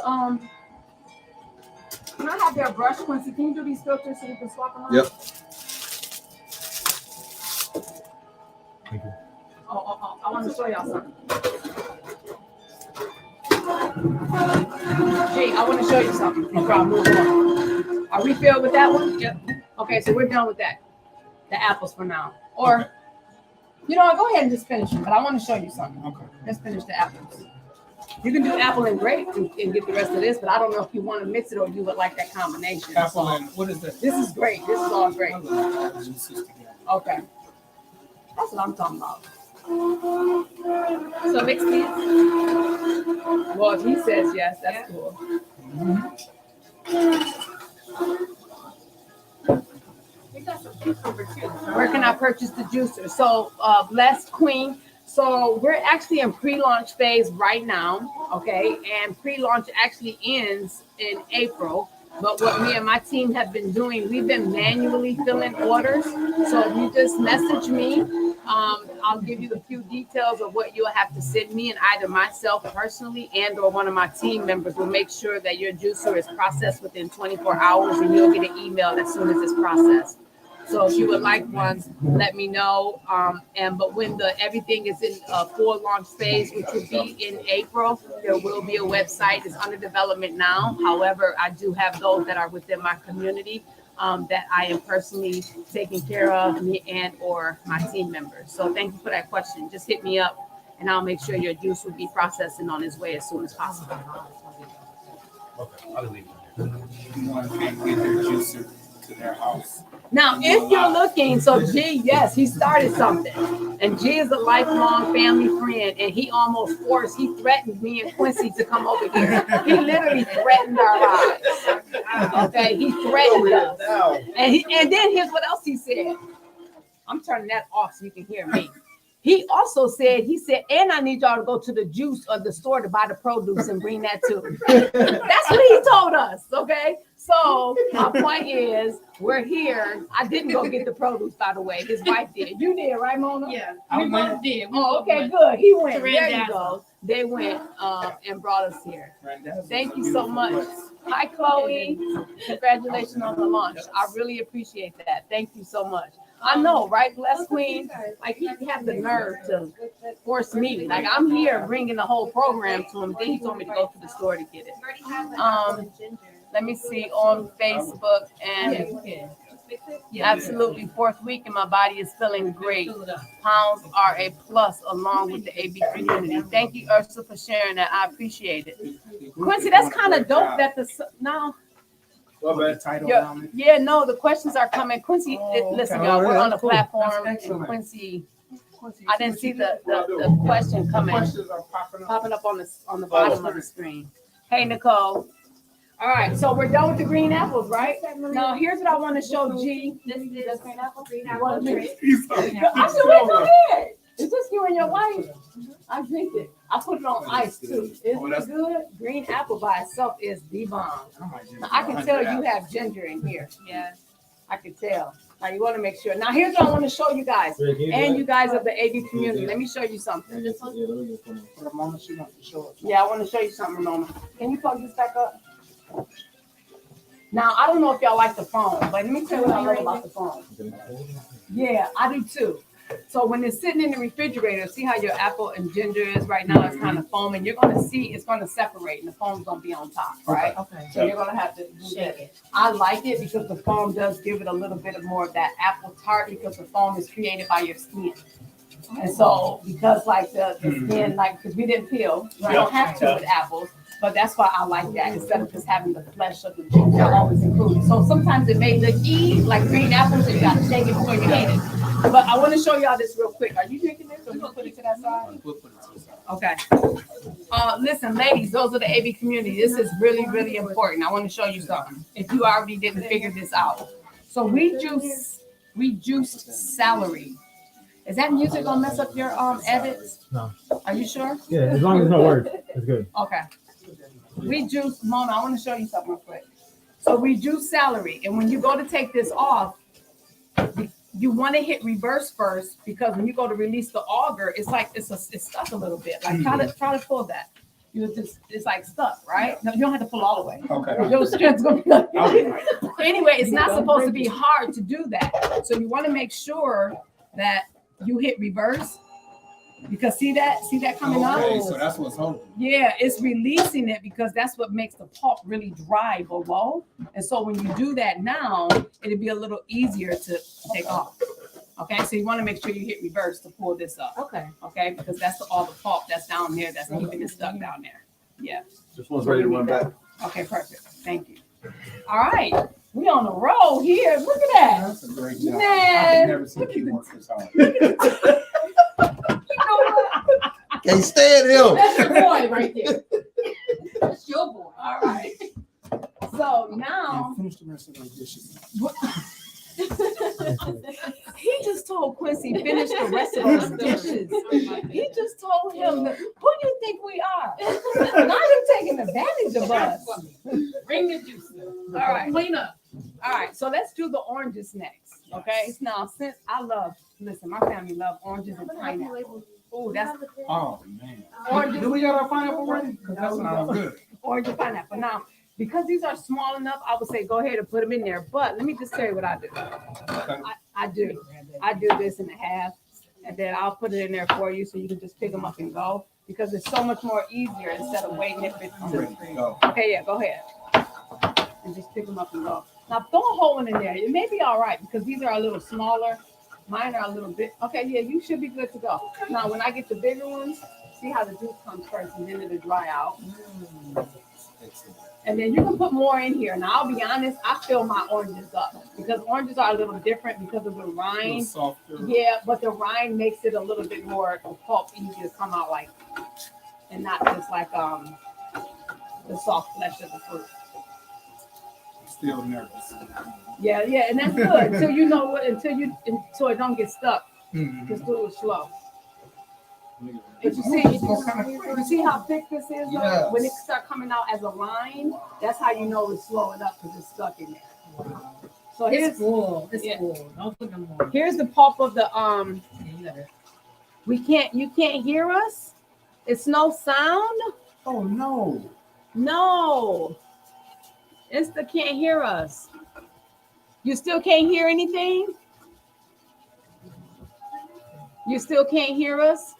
Can I have their brush, Quincy? Can you do these filters so we can swap them out? Yep. Thank you. Oh, I want to show y'all something. Gee, I want to show you something before I move on. Are we filled with that one? Yep. Okay, so we're done with that. The apples for now. Or, you know what, go ahead and just finish it, but I want to show you something. Okay. Let's finish the apples. You can do apple and grape and get the rest of this, but I don't know if you want to mix it or you would like that combination. Apple and what is that? This is great. This is all great. I love apple juices together. Okay. That's what I'm talking about. So mix these. Well, if he says yes, that's cool. We got some cucumber too. Where can I purchase the juicer? So, Blessed Queen. So we're actually in pre-launch phase right now, okay? And pre-launch actually ends in April. But what me and my team have been doing, we've been manually filling orders. So if you just message me, I'll give you the few details of what you'll have to send me, and either myself personally and or one of my team members will make sure that your juicer is processed within 24 hours, and you'll get an email as soon as it's processed. So if you would like ones, let me know. But when everything is in a full launch phase, which will be in April, there will be a website. It's under development now. However, I do have those that are within my community that I am personally taking care of, me and or my team members. So thank you for that question. Just hit me up and I'll make sure your juice will be processing on its way as soon as possible. Okay, I'll leave it. Anyone can't get their juicer to their house. Now, if you're looking, so G, yes, he started something. And G is a lifelong family friend, and he threatened me and Quincy to come over here. He literally threatened our lives. Okay, he threatened us. And then here's what else he said. I'm turning that off so you can hear me. He also said, and I need y'all to go to the juice or the store to buy the produce and bring that too. That's what he told us, okay? So my point is, we're here. I didn't go get the produce, by the way. His wife did. You did, right, Mona? Yeah, I we went. both did. Oh, okay, good. He went. To There you Randazzo. go. They went and brought us here. Randazzo's Thank a you so beautiful much. place. Hi, Chloe. Congratulations on the launch. I really appreciate that. Thank you so much. I know, right, Bless Queen? Like, he have the nerve to force me. Like, I'm here bringing the whole program to him. Then he told me to go to the store to get it. Let me see on Facebook, and absolutely 4th week, and my body is feeling great. Pounds are a plus along with the AB community. Thank you, Ursula, for sharing that. I appreciate it. Quincy, that's kind of dope that The title Yeah. on it. Yeah, no, the questions are coming. Quincy, listen, y'all, we're on the platform. That's excellent. Quincy, I didn't see the question coming, Questions are popping up. up on the bottom of the screen. Hey, Nicole. All right, so we're done with the green apples, right? Now, here's what I want to show G. This is green apple. You want to drink? I should wait till ahead. Is this you and your wife? I drink it. I put it on ice too. Isn't it good? Green apple by itself is the bomb. I can tell you have ginger in here. Yeah, I can tell. Now you want to make sure. Now here's what I want to show you guys, and you guys of the AB community. Let me show you something. Ramona, she wants to show us. Yeah, I want to show you something, Ramona. Can you plug this back up? Now I don't know if y'all like the phone, but let me tell you what I love about the phone. Yeah, I do too. So when it's sitting in the refrigerator, see how your apple and ginger is right now? It's kind of foaming. You're going to see it's going to separate and the foam's going to be on top, right? Okay. So you're going to have to shake it. I like it because the foam does give it a little bit of more of that apple tart because the foam is created by your skin. And so because like the skin, like because we didn't peel, we don't have to with apples. But that's why I like that instead of just having the flesh of the juice. I always include it. So sometimes it may look like green apples and you got to shake it before you eat it. But I want to show y'all this real quick. Are you drinking this or you gonna put it to that side? We'll put it to the side. Okay. Listen, ladies, those are the AB community. This is really, really important. I want to show you something. If you already didn't figure this out. So we juiced celery. Is that music gonna mess up your edits? No. Are you sure? Yeah, as long as it's no words, it's good. Okay. We juice, Mona, I want to show you something real quick. So we juice celery, and when you go to take this off, you want to hit reverse first because when you go to release the auger, it's like it's stuck a little bit. Like try to pull that. It's like stuck, right? No, you don't have to pull all the way. Okay. Your strength's gonna be like anyway, it's not supposed to be hard to do that. So you want to make sure that you hit reverse. Because see that coming up? Okay, so that's what's holding. Yeah, it's releasing it because that's what makes the pulp really dry below. And so when you do that now, it'll be a little easier to take off. Okay, so you want to make sure you hit reverse to pull this up. Okay, because that's all the pulp that's down there that's keeping it stuck down there. Yeah. This one's ready to run back. Okay, perfect. Thank you. All right, we on the road here. Look at that. That's a great job. Man. I've never seen you work this hard. Can't stand him. That's your boy right there. That's your boy. All right. So now And finish the rest of those dishes. he just told Quincy he finished the rest of those dishes. He just told him, "Who do you think we are?" Now you're taking advantage of us. Bring the juicer. All right. Clean up. All right, so let's do the oranges next. Okay. Now, since listen, my family love oranges and pineapple. Oh, that's Oh, man. oranges. Do we got our pineapple ready? Because that sounds good. Orange and pineapple. Now, because these are small enough, I would say go ahead and put them in there. But let me just tell you what I do. Okay. I do this in half, and then I'll put it in there for you so you can just pick them up and go, because it's so much more easier instead of waiting if it's I'm ready to go. okay. Yeah, go ahead and just pick them up and go. Now, throw a whole one in there. It may be all right because these are a little smaller. Mine are a little bit. Okay, yeah, you should be good to go. Now, when I get the bigger ones, see how the juice comes first, and then it'll dry out. And then you can put more in here. Now, I'll be honest, I fill my oranges up because oranges are a little different because of the A little rind. softer. Yeah, but the rind makes it a little bit more, the pulp easy to come out like, and not just like the soft flesh of the fruit. Still nervous. Yeah, and that's good until you know what, until it don't get stuck. Mhm. Just do it slow. But you see how thick this is though? Yes. When it start coming out as a line, that's how you know it's slowing up because it's stuck in there. So It's full. It's Yeah. full. Don't put no more. here's the pulp of the You gotta- you can't hear us? It's no sound? Oh, no. No. Insta can't hear us. You still can't hear anything? You still can't hear us?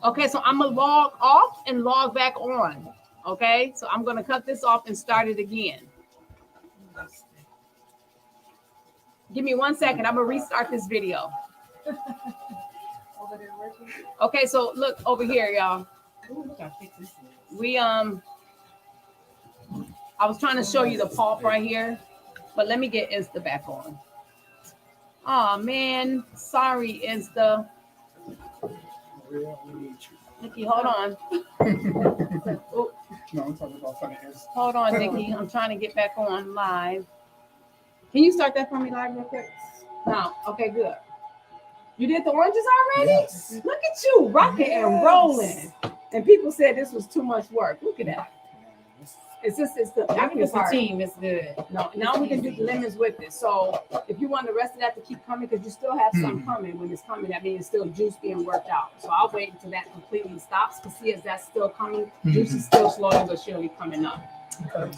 Okay, so I'm gonna log off and log back on. Okay, so I'm gonna cut this off and start it again. Give me 1 second. I'm gonna restart this video. Okay, so look over here, y'all. Ooh, look how thick this is. We I was trying to show you the pulp right here, but let me get Insta back on. Oh man, sorry Insta. Nikki, hold on. Oh, No, I'm talking about funny hair. hold on, Nikki. I'm trying to get back on live. Can you start that for me live real quick? No. Okay, good. You did the oranges already? Yes. Look at you, rocking and rolling. And people said this was too much work. Look at that. It's the I think it's the part. team. It's good. No, now we can do the lemons with it. So if you want the rest of that to keep coming, because you still have some coming. When it's coming, that means it's still juice being worked out. So I'll wait until that completely stops to see if that's still coming. Juice is still slowly but surely coming up.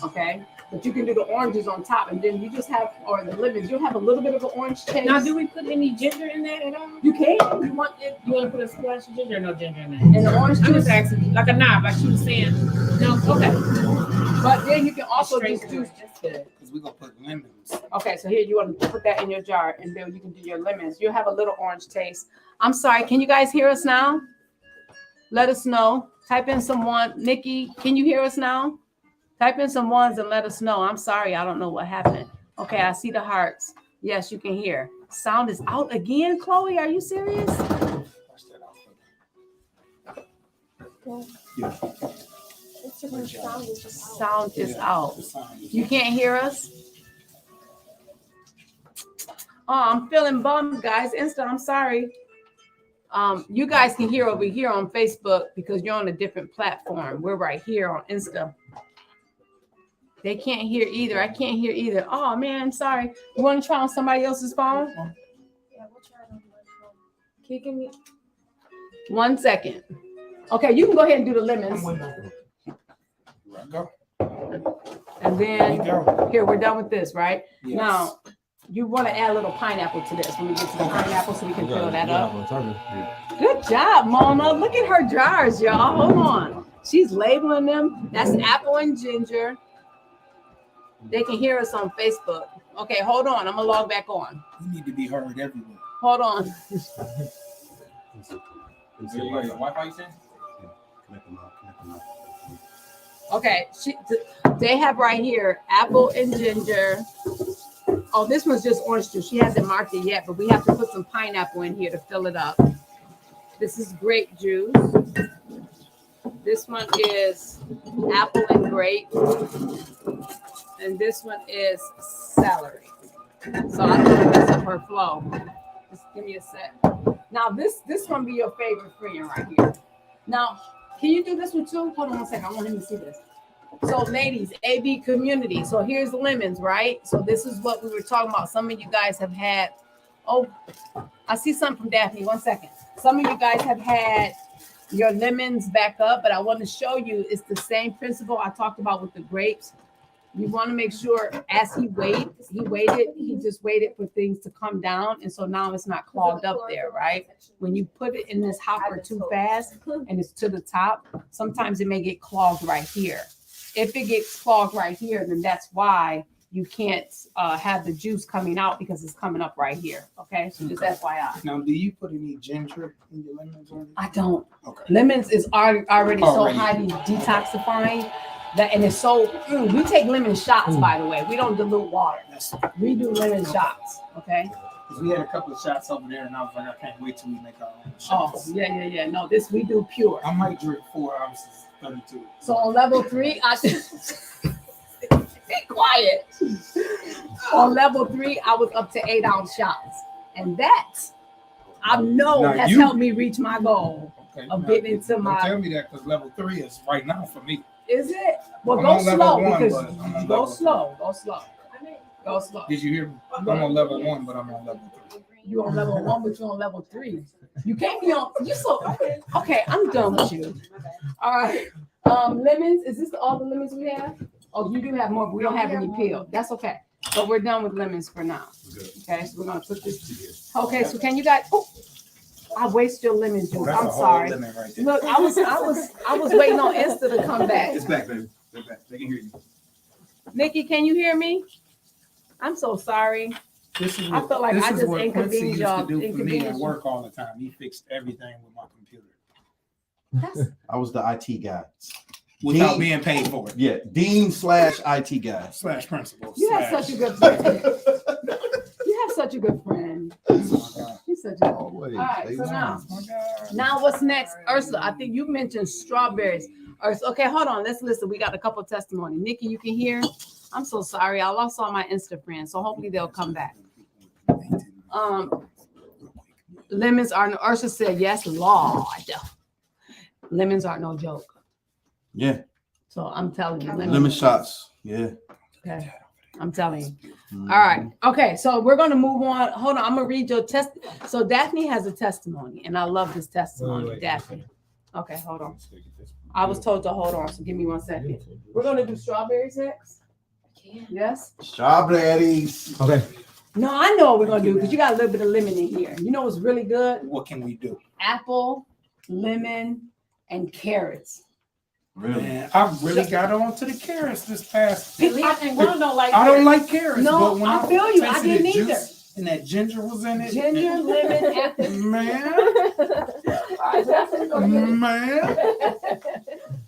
Okay, but you can do the oranges on top, and then you just have, or the lemons. You'll have a little bit of an orange taste. Now, do we put any ginger in that at all? You can. You want it You want to put a splash of ginger or no ginger in that? in the orange I'm juice, just asking, like a knob, like she was saying. No, okay. but then you can also Straight just through. do. That's good. Because we're going to put lemons. Okay, so here you want to put that in your jar, and then you can do your lemons. You'll have a little orange taste. I'm sorry, can you guys hear us now? Let us know. Type in some one. Nikki, can you hear us now? Type in some ones and let us know. I'm sorry, I don't know what happened. Okay, I see the hearts. Yes, you can hear. Sound is out again, Chloe. Are you serious? Watch that out for Sound is out. the sound. You can't hear us? Oh, I'm feeling bummed, guys. Insta, I'm sorry. You guys can hear over here on Facebook because you're on a different platform. We're right here on Insta. They can't hear either. I can't hear either. Oh man, I'm sorry. You want to try on somebody else's phone? Yeah, we'll try it on my phone. Can you give me? 1 second. Okay, you can go ahead and do the lemons. Here I go. And There then you go. here, we're done with this, right? Yes. Now, you want to add a little pineapple to this when we get to the pineapple so we can fill that up. Good job, Mona. Look at her jars, y'all. Hold on. She's labeling them. That's apple and ginger. They can hear us on Facebook. Okay, hold on. I'm going to log back on. You need to be heard everywhere. Hold on. Wi-Fi you saying? Okay, they have right here apple and ginger. Oh, this one's just orange juice. She hasn't marked it yet, but we have to put some pineapple in here to fill it up. This is grape juice. This one is apple and grape. And this one is celery. So I don't want to mess up her flow. Just give me a sec. Now this gonna be your favorite friend right here. Now, can you do this one too? Hold on one second. I want him to see this. So ladies, AB community. So here's the lemons, right? So this is what we were talking about. Some of you guys have had, oh, I see something from Daphne. 1 second. Some of you guys have had your lemons back up, but I want to show you it's the same principle I talked about with the grapes. You want to make sure as he just waited for things to come down. And so now it's not clogged up there, right? When you put it in this hopper too fast and it's to the top, sometimes it may get clogged right here. If it gets clogged right here, then that's why you can't have the juice coming out because it's coming up right here. Okay, so just FYI. Now, do you put any ginger in your lemons? Or anything? I don't. Okay. Lemons is already so Already. highly detoxifying that, and it's so. We take lemon shots, by the way. We don't dilute water. We do lemon shots. Okay. 'Cause we had a couple of shots over there, and I was like, I can't wait till we make our own Oh shots. yeah. No, this we do pure. I might drink 4 ounces, 32. So on level 3, be quiet. On level 3, I was up to 8-ounce shots, and that I know Now has you- helped me reach my goal. Okay. Of now, getting into don't my- tell me that because level 3 is right now for me. Is it? Well, I'm go on level slow 1, because but I'm on go level slow. Go slow. Go slow. Did you hear me? I'm on level 1, but I'm on level 3. You on level 1, but you on level 3. You can't be on. You so okay. I'm done with you. All right. Lemons. Is this all the lemons we have? Oh, you do have more, but we don't have any peel. That's okay. But we're done with lemons for now. Okay, so we're gonna put this. Okay, so can you guys? Oh, I waste your lemon juice. That's a I'm whole sorry. lemon right there. Look, I was waiting on Insta to come back. It's back, baby. They're back. They can hear you. Nikki, can you hear me? I'm so sorry. This is I what, felt like this I is just what Quincy inconvenienced used y'all- to do for me at inconvenienced you. work all the time. He fixed everything with my computer I was the IT guy. without Dean- being paid for it. Yeah, Dean/IT guy. Slash principal. You have slash- such a good friend. You have such a good friend. Oh my God. He's such a. Always. All right, They so won. now, Oh my God. now what's next, Ursula? I think you mentioned strawberries. Ursula, okay, hold on. Let's listen. We got a couple testimony. Nikki, you can hear. I'm so sorry. I lost all my Insta friends, so hopefully they'll come back. Lemons are. Ursula said yes, Lord. Lemons are no joke. Yeah, So I'm telling you, lemon shots. Yeah. Okay. I'm telling you. Mhm. All right. Okay. So we're going to move on. Hold on. I'm going to read your test. So Daphne has a testimony, and I love this testimony, Daphne. Okay. Hold on. I was told to hold on. So give me 1 second. We're going to do strawberries next. Yes. Strawberries. Okay. No, I know what we're going to do because you got a little bit of lemon in here. You know what's really good? What can we do? Apple, lemon, and carrots. Really? Man, I really got on to the carrots this past. I don't like carrots. No, but when I feel you. I tasted didn't the either. juice And that ginger was in it. Ginger, lemon, apple. Man, All right, so that's what we're gonna do. man.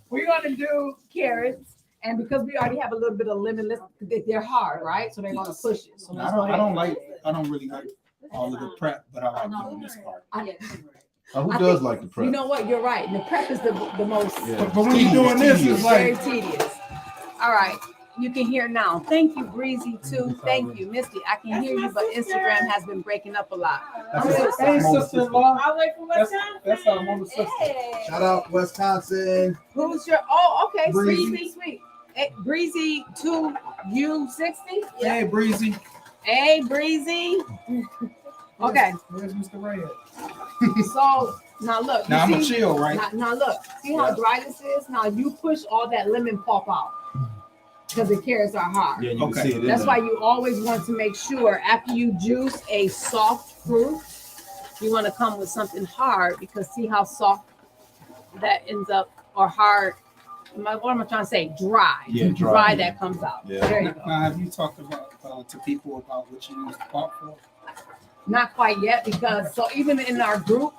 We're gonna do carrots, and because we already have a little bit of lemon, they're hard, right? So they're gonna push it. So let's go ahead. I don't really like all of the prep, but I like doing this part. Who I does think- like the prep? You know what? You're right. The prep is the most Yeah. But when you're doing this, it's very like tedious. All right, you can hear now. Thank you, Breezy, too. Thank you, Misty. I can hear you, but Instagram has been breaking up a lot. I'm so hey, sorry. sister-in-law. I'll wait for That's, Wisconsin. that's our mother sister. Shout out Wisconsin. Who's your? Oh, okay, Breezy. sweet. Hey, Breezy 2U60. Hey, Breezy. Hey, Breezy. Okay, Where's Mr. Ray at? so now look. Now I'm you gonna see, chill, right? now look. See how dry this is? Now you push all that lemon pulp out because the carrots are hard. Yeah, you Okay. can see it in That's there. why you always want to make sure after you juice a soft fruit, you want to come with something hard because see how soft that ends up or hard. What am I trying to say? Dry. Yeah, dry. dry. That comes out. Yeah. There you go. Now, have you talked about to people about what you use the pulp for? Not quite yet because so even in our group,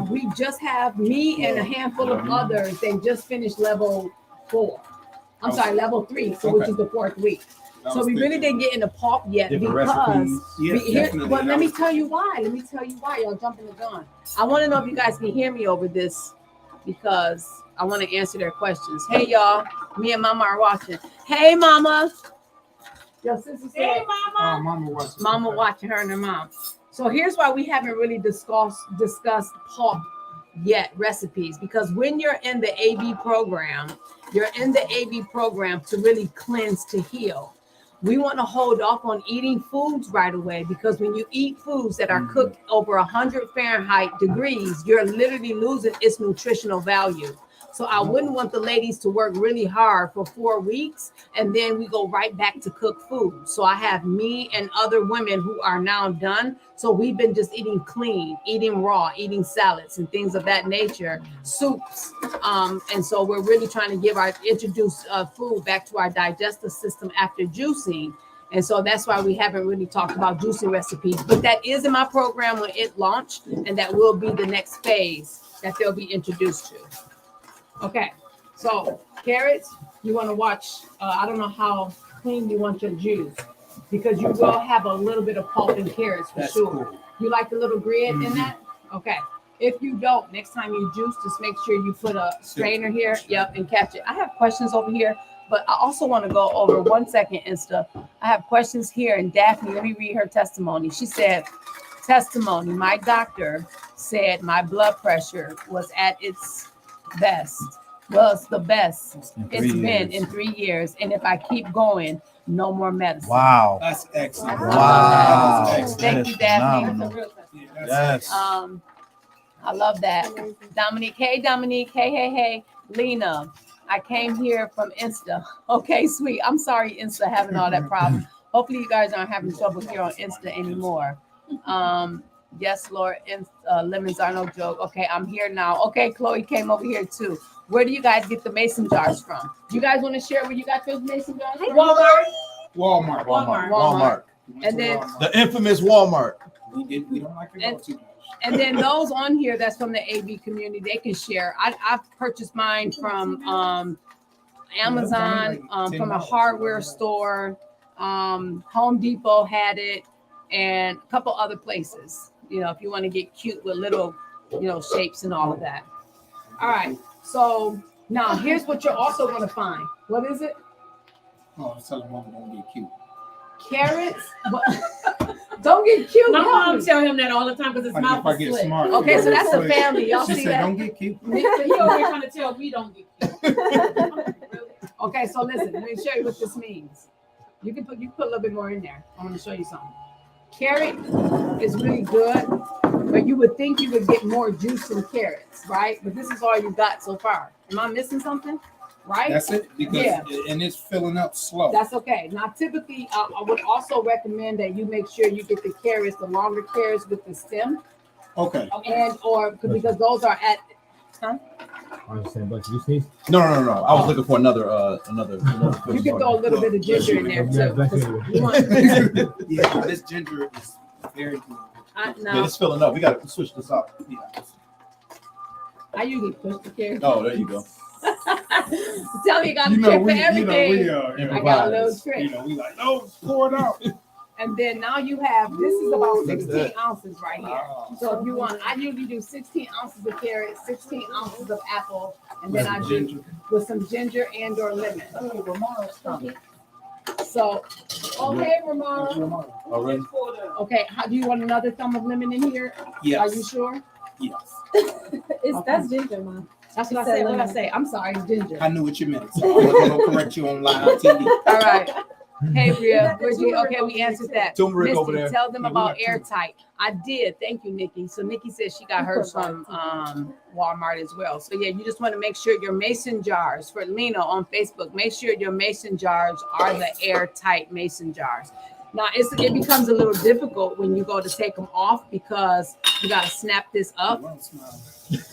we just have me and a handful of others. They just finished level 4. I'm sorry, level 3, so which Okay. is the 4th week. I So was we really thinking- didn't get into pulp yet Different because recipes. Yes, definitely. well, let me tell you why. Y'all jumping the gun. I want to know if you guys can hear me over this because I want to answer their questions. Hey, y'all. Me and Mama are watching. Hey, Mama. Your sister said, Mama watching. Mama watching her and her mom. So here's why we haven't really discussed pork yet recipes, because when you're in the AB program, you're in the AB program to really cleanse, to heal. We want to hold off on eating foods right away, because when you eat foods that are cooked over 100 Fahrenheit degrees, you're literally losing its nutritional value. So I wouldn't want the ladies to work really hard for 4 weeks and then we go right back to cook food. So I have me and other women who are now done. So we've been just eating clean, eating raw, eating salads and things of that nature, soups. And so we're really trying to introduce food back to our digestive system after juicing. And so that's why we haven't really talked about juicing recipes, but that is in my program when it launched, and that will be the next phase that they'll be introduced to. Okay, so carrots, you want to watch, I don't know how clean you want your juice, because you will have a little bit of pulp in carrots for That's sure. cool. You like the little grid in that? Okay. If you don't, next time you juice, just make sure you put a strainer here, yep, and catch it. I have questions over here, but I also want to go over 1 second, Insta. I have questions here, and Daphne, let me read her testimony. She said, testimony, my doctor said my blood pressure was at its best, was the best it's been in 3 years, and if I keep going, no more medicine. Wow. That's excellent. Wow. That's Thank you, Daphne. Yeah, that's Yes. I love that. Dominique, hey, Lena, I came here from Insta. Okay, sweet. I'm sorry, Insta having all that problem. Hopefully you guys aren't having trouble here on Insta anymore. Yes, Lord, lemons are no joke. Okay, I'm here now. Okay, Chloe came over here too. Where do you guys get the mason jars from? Do you guys want to share where you got those mason jars from? Walmart. And then- The infamous Walmart. We don't like to go too much. And then those on here that's from the AB community, they can share. I've purchased mine from Amazon, from a hardware store. Home Depot had it, and a couple other places. You know, if you want to get cute with little, shapes and all of that. All right. So now here's what you're also going to find. What is it? Oh, I'm telling Mama don't get cute. Carrots. Don't get cute. My help mom me. tell him that all the time because his mouth If I is get slick. smart. Okay, so that's a family. Y'all She see said, that? don't get cute. So he over here trying to tell me don't get cute. Okay, so listen, let me show you what this means. You can put a little bit more in there. I want to show you something. Carrot is really good, but you would think you would get more juice from carrots, right? But this is all you got so far. Am I missing something? Right? That's it. Because Yeah. and it's filling up slow. That's okay. Now, typically, I would also recommend that you make sure you get the carrots, the longer carrots with the stem, Okay. and because those are at. Huh? I was saying, but you sneeze. No. I was looking for another. You can throw a little bit of ginger in there Yeah, too. bless 'cause you. you want- Yeah, this ginger is very good. Yeah, now, it's filling up. We got to switch this up. Yeah. I usually push the carrots. Oh, there you go. Tell me you got a trick for everything. I got a little trick. We like, no, pour it out. And then now you have, this is about Look at 16 that. ounces right here. So if you want, I usually do 16 ounces of carrots, 16 ounces of apple, and then I do Ginger. with some ginger and or lemon. Oh, Ramon's coming. So, okay, Ramon. Already? Okay, how do you want another thumb of lemon in here? Are you Yes. sure? Yes. That's ginger, Mom. That's what I said. What I say? I'm sorry, it's ginger. I knew what you meant. So I wasn't gonna correct you on live TV. All right. Hey, Rhea, Bridget, okay, we answered that. Turmeric over Misty, there. tell them Yeah, we about got two. airtight. I did. Thank you, Nikki. So Nikki said she got hers from Walmart as well. So yeah, you just want to make sure your mason jars for Lena on Facebook. Make sure your mason jars are the airtight mason jars. Now it becomes a little difficult when you go to take them off because you got to snap this up,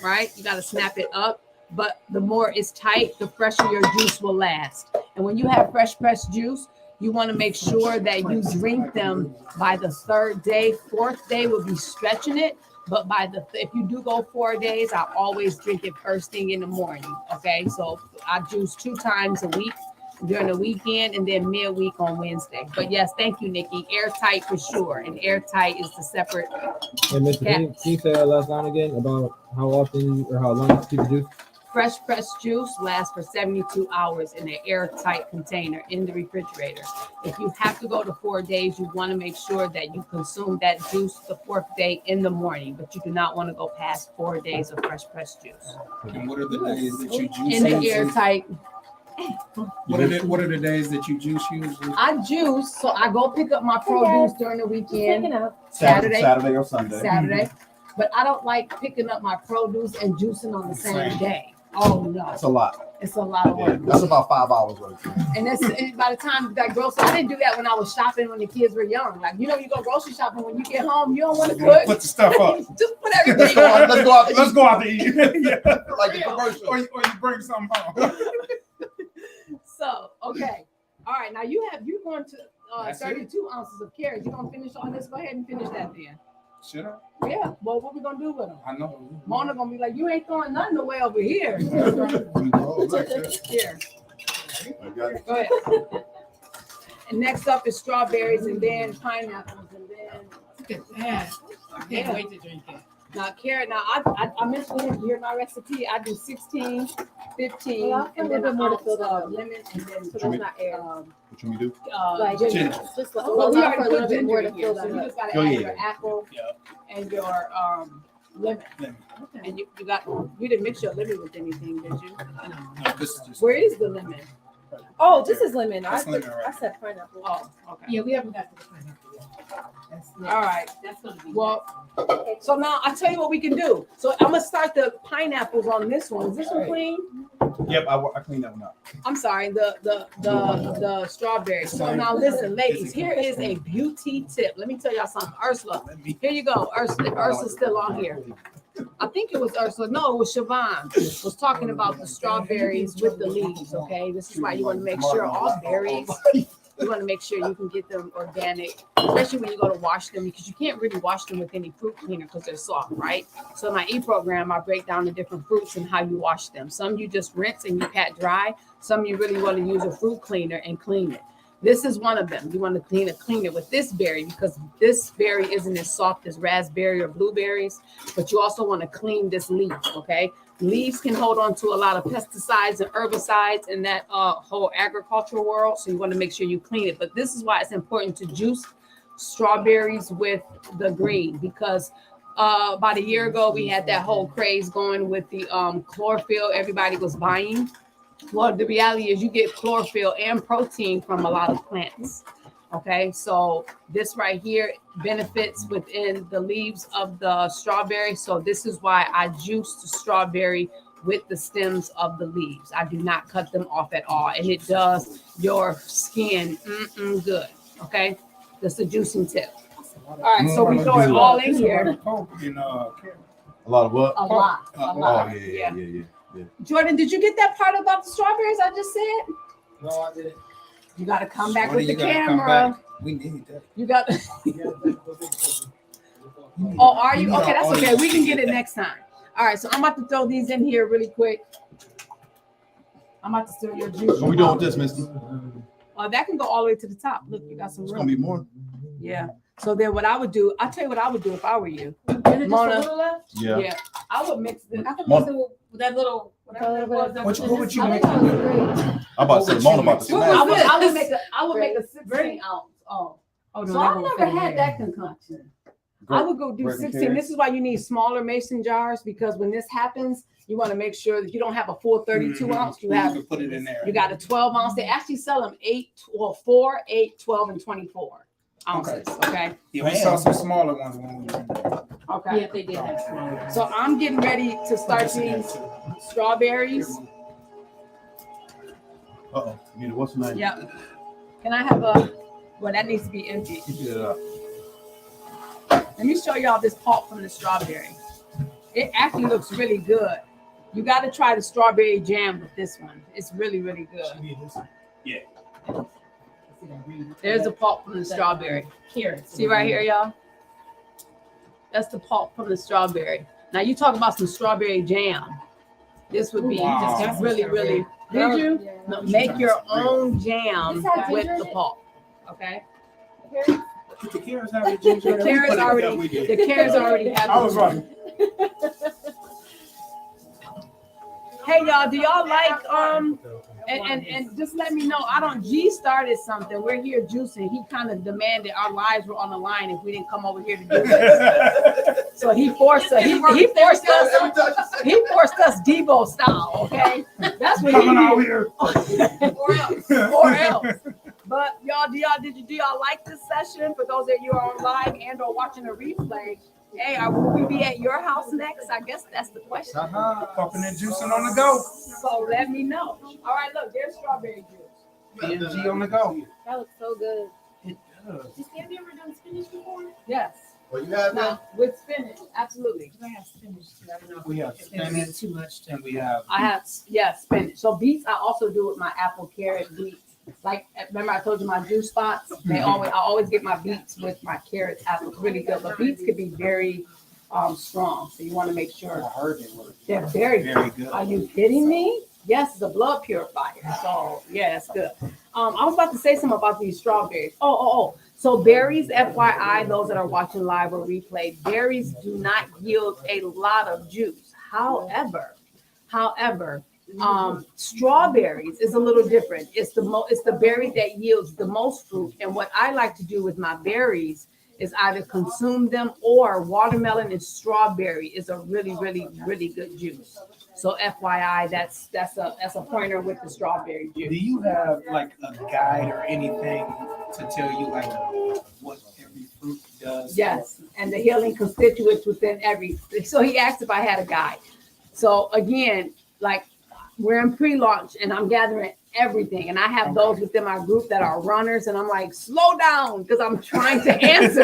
right? You got to snap it up. But the more it's tight, the fresher your juice will last. And when you have fresh pressed juice, you want to make sure that you drink them by the 3rd day. 4th day will be stretching it. But if you do go 4 days, I always drink it first thing in the morning. Okay. So I juice 2 times a week during the weekend and then midweek on Wednesday. But yes, thank you, Nikki. Airtight for sure. And airtight is the separate. Hey, Mr. Can you say that last line again about how often or how long you keep the juice? Fresh pressed juice lasts for 72 hours in an airtight container in the refrigerator. If you have to go to 4 days, you want to make sure that you consume that juice the fourth day in the morning, but you do not want to go past 4 days of fresh pressed juice. And what are the days that you juice? In the usually? airtight, What are the days that you juice usually? I juice, so I go pick up my produce during the weekend, Picking up. Saturday. Saturday or Sunday. Saturday. But I don't like picking up my produce and juicing on the same day. Oh no, That's a lot. it's a lot of Yeah, work. that's about 5 hours worth. And by the time that grocery, I didn't do that when I was shopping when the kids were young. Like, you know, you go grocery shopping when you get home, you don't want to cook. Put the stuff up. Just put everything Let's on. go out to Let's eat. go out to eat. Yeah. Like the commercial. Or you bring something home. So, okay. All right. Now you're going to That's it? 32 ounces of carrots. You're going to finish all this? Go ahead and finish that then. Should I? Yeah. Well, what we going to do with them? I know. Mona going to be like, you ain't throwing nothing away over here. Here. Go ahead. And next up is strawberries and then pineapples and then Look at that. I can't wait to drink it. now carrot. Now I mentioned here, you hear my recipe. I do 16, 15, Well, I'll put and a then little an bit more to ounce fill that of up. lemon and then So that's not air. What you do? Like, ginger. just like, Well, well, we not for already a little put bit more ginger to in here, fill so that you up. just gotta Oh, add yeah. your apple Yeah. and your lemon. Lemon. And you didn't mix your lemon with anything, did you? No, this is just. Where is the lemon? Oh, this is lemon. That's lemon, right? I said pineapple. Oh, okay. Yeah, we haven't got to the pineapple yet. That's All right. That's gonna be. Well, so now I tell you what we can do. So I'm gonna start the pineapples on this one. Is this one clean? Yep, I cleaned that one up. I'm sorry, the strawberries. So now listen, ladies, here is a beauty tip. Let me tell y'all something. Ursula, here you go. Ursula's still on here. I think it was Ursula. No, it was Siobhan. Was talking about the strawberries with the leaves. Okay, this is why you want to make sure all berries. You want to make sure you can get them organic, especially when you go to wash them, because you can't really wash them with any fruit cleaner because they're soft, right? So in my e-program, I break down the different fruits and how you wash them. Some you just rinse and you pat dry. Some you really want to use a fruit cleaner and clean it. This is one of them. You want to clean it with this berry because this berry isn't as soft as raspberry or blueberries, but you also want to clean this leaf, okay? Leaves can hold on to a lot of pesticides and herbicides in that whole agricultural world, so you want to make sure you clean it. But this is why it's important to juice strawberries with the green, because about a year ago, we had that whole craze going with the chlorophyll everybody was buying. Well, the reality is you get chlorophyll and protein from a lot of plants. Okay, so this right here benefits within the leaves of the strawberry. So this is why I juice the strawberry with the stems of the leaves. I do not cut them off at all. And it does your skin good. Okay, that's a juicing tip. All right, so we throw it all in here. A lot of what? A lot, a Oh, lot. yeah. Jordan, did you get that part about the strawberries I just said? No, I didn't. You got to come back Jordan, with the you gotta come camera. back. We need that. You got. Oh, are you? Okay, that's okay. We can get it next time. All right, so I'm about to throw these in here really quick. I'm about to stir your juice. What we doing with this, Misty? That can go all the way to the top. Look, you got some It's room. gonna be more. Yeah. So then what I would do, I'll tell you what I would do if I were you. Is it just a Mona. little left? Yeah. I would mix it. I could Mona. mix it with that little, whatever it was. that What was you- in what this you one. make? I'm about to say, Mona about to I smash. would, I would make a 16 ounce. Oh, Oh, no, so that I've won't never fit in had there. that concoction. I would go do Bread and 16. carrots. This is why you need smaller mason jars, because when this happens, you want to make sure that you don't have a full 32 ounce. You have, can put it in there. you got a 12 ounce. They actually sell them 4, 8, 12, and 24 ounces. Okay. Yeah, we saw some smaller ones when we were in there. Okay. Yeah, they did have smaller. So I'm getting ready to start these strawberries. Uh-oh. You know, what's the name? Yep. Can I have a, well, that needs to be empty. Keep it up. Let me show y'all this pulp from the strawberry. It actually looks really good. You got to try the strawberry jam with this one. It's really, really good. There's the pulp from the strawberry. Carrots. See right here, y'all? That's the pulp from the strawberry. Now you talk about some strawberry jam. This would be Wow. just really, really. Did you? Yeah. No, make your own jam This has with ginger in the it? pulp. Okay. The carrots have the ginger. The carrots already. The carrots already have. I was right. Hey y'all, do y'all like and just let me know. G started something. We're here juicing. He kind of demanded our lives were on the line if we didn't come over here to do this. So he forced us. He forced us Debo style. Okay, that's what Coming he out did. here. Or else. But y'all, do y'all like this session? For those of you who are on live and or watching a replay, hey, will we be at your house next? I guess that's the question. Popping and juicing on the go. So let me know. All right, look, there's strawberry juice. PNG on the go. That looks so good. It does. Have you ever done spinach before? Yes. Well, you have No, with spinach, absolutely. I have spinach too. I don't know. We have if it's spinach too much to. and we have I have, spinach. So beets, I also do with my apple, carrot, beets. Like, remember I told you my juice spots? I always get my beets with my carrots, apples, really good. But beets could be very strong, so you want to make I sure heard it was they're very good. very good. Are you kidding me? Yes, it's a blood purifier. So yeah, that's good. I was about to say something about these strawberries. So berries, FYI, those that are watching live or replay, berries do not yield a lot of juice. However, strawberries is a little different. It's the berry that yields the most fruit. And what I like to do with my berries is either consume them, or watermelon and strawberry is a really, really, really good juice. So FYI, that's a pointer with the strawberry Do juice. you have like a guide or anything to tell you like what every fruit does? Yes, and the healing constituents within every. So he asked if I had a guide. So again, like we're in pre-launch and I'm gathering everything, and I have those within my group that are runners, and I'm like, slow down, because I'm trying to answer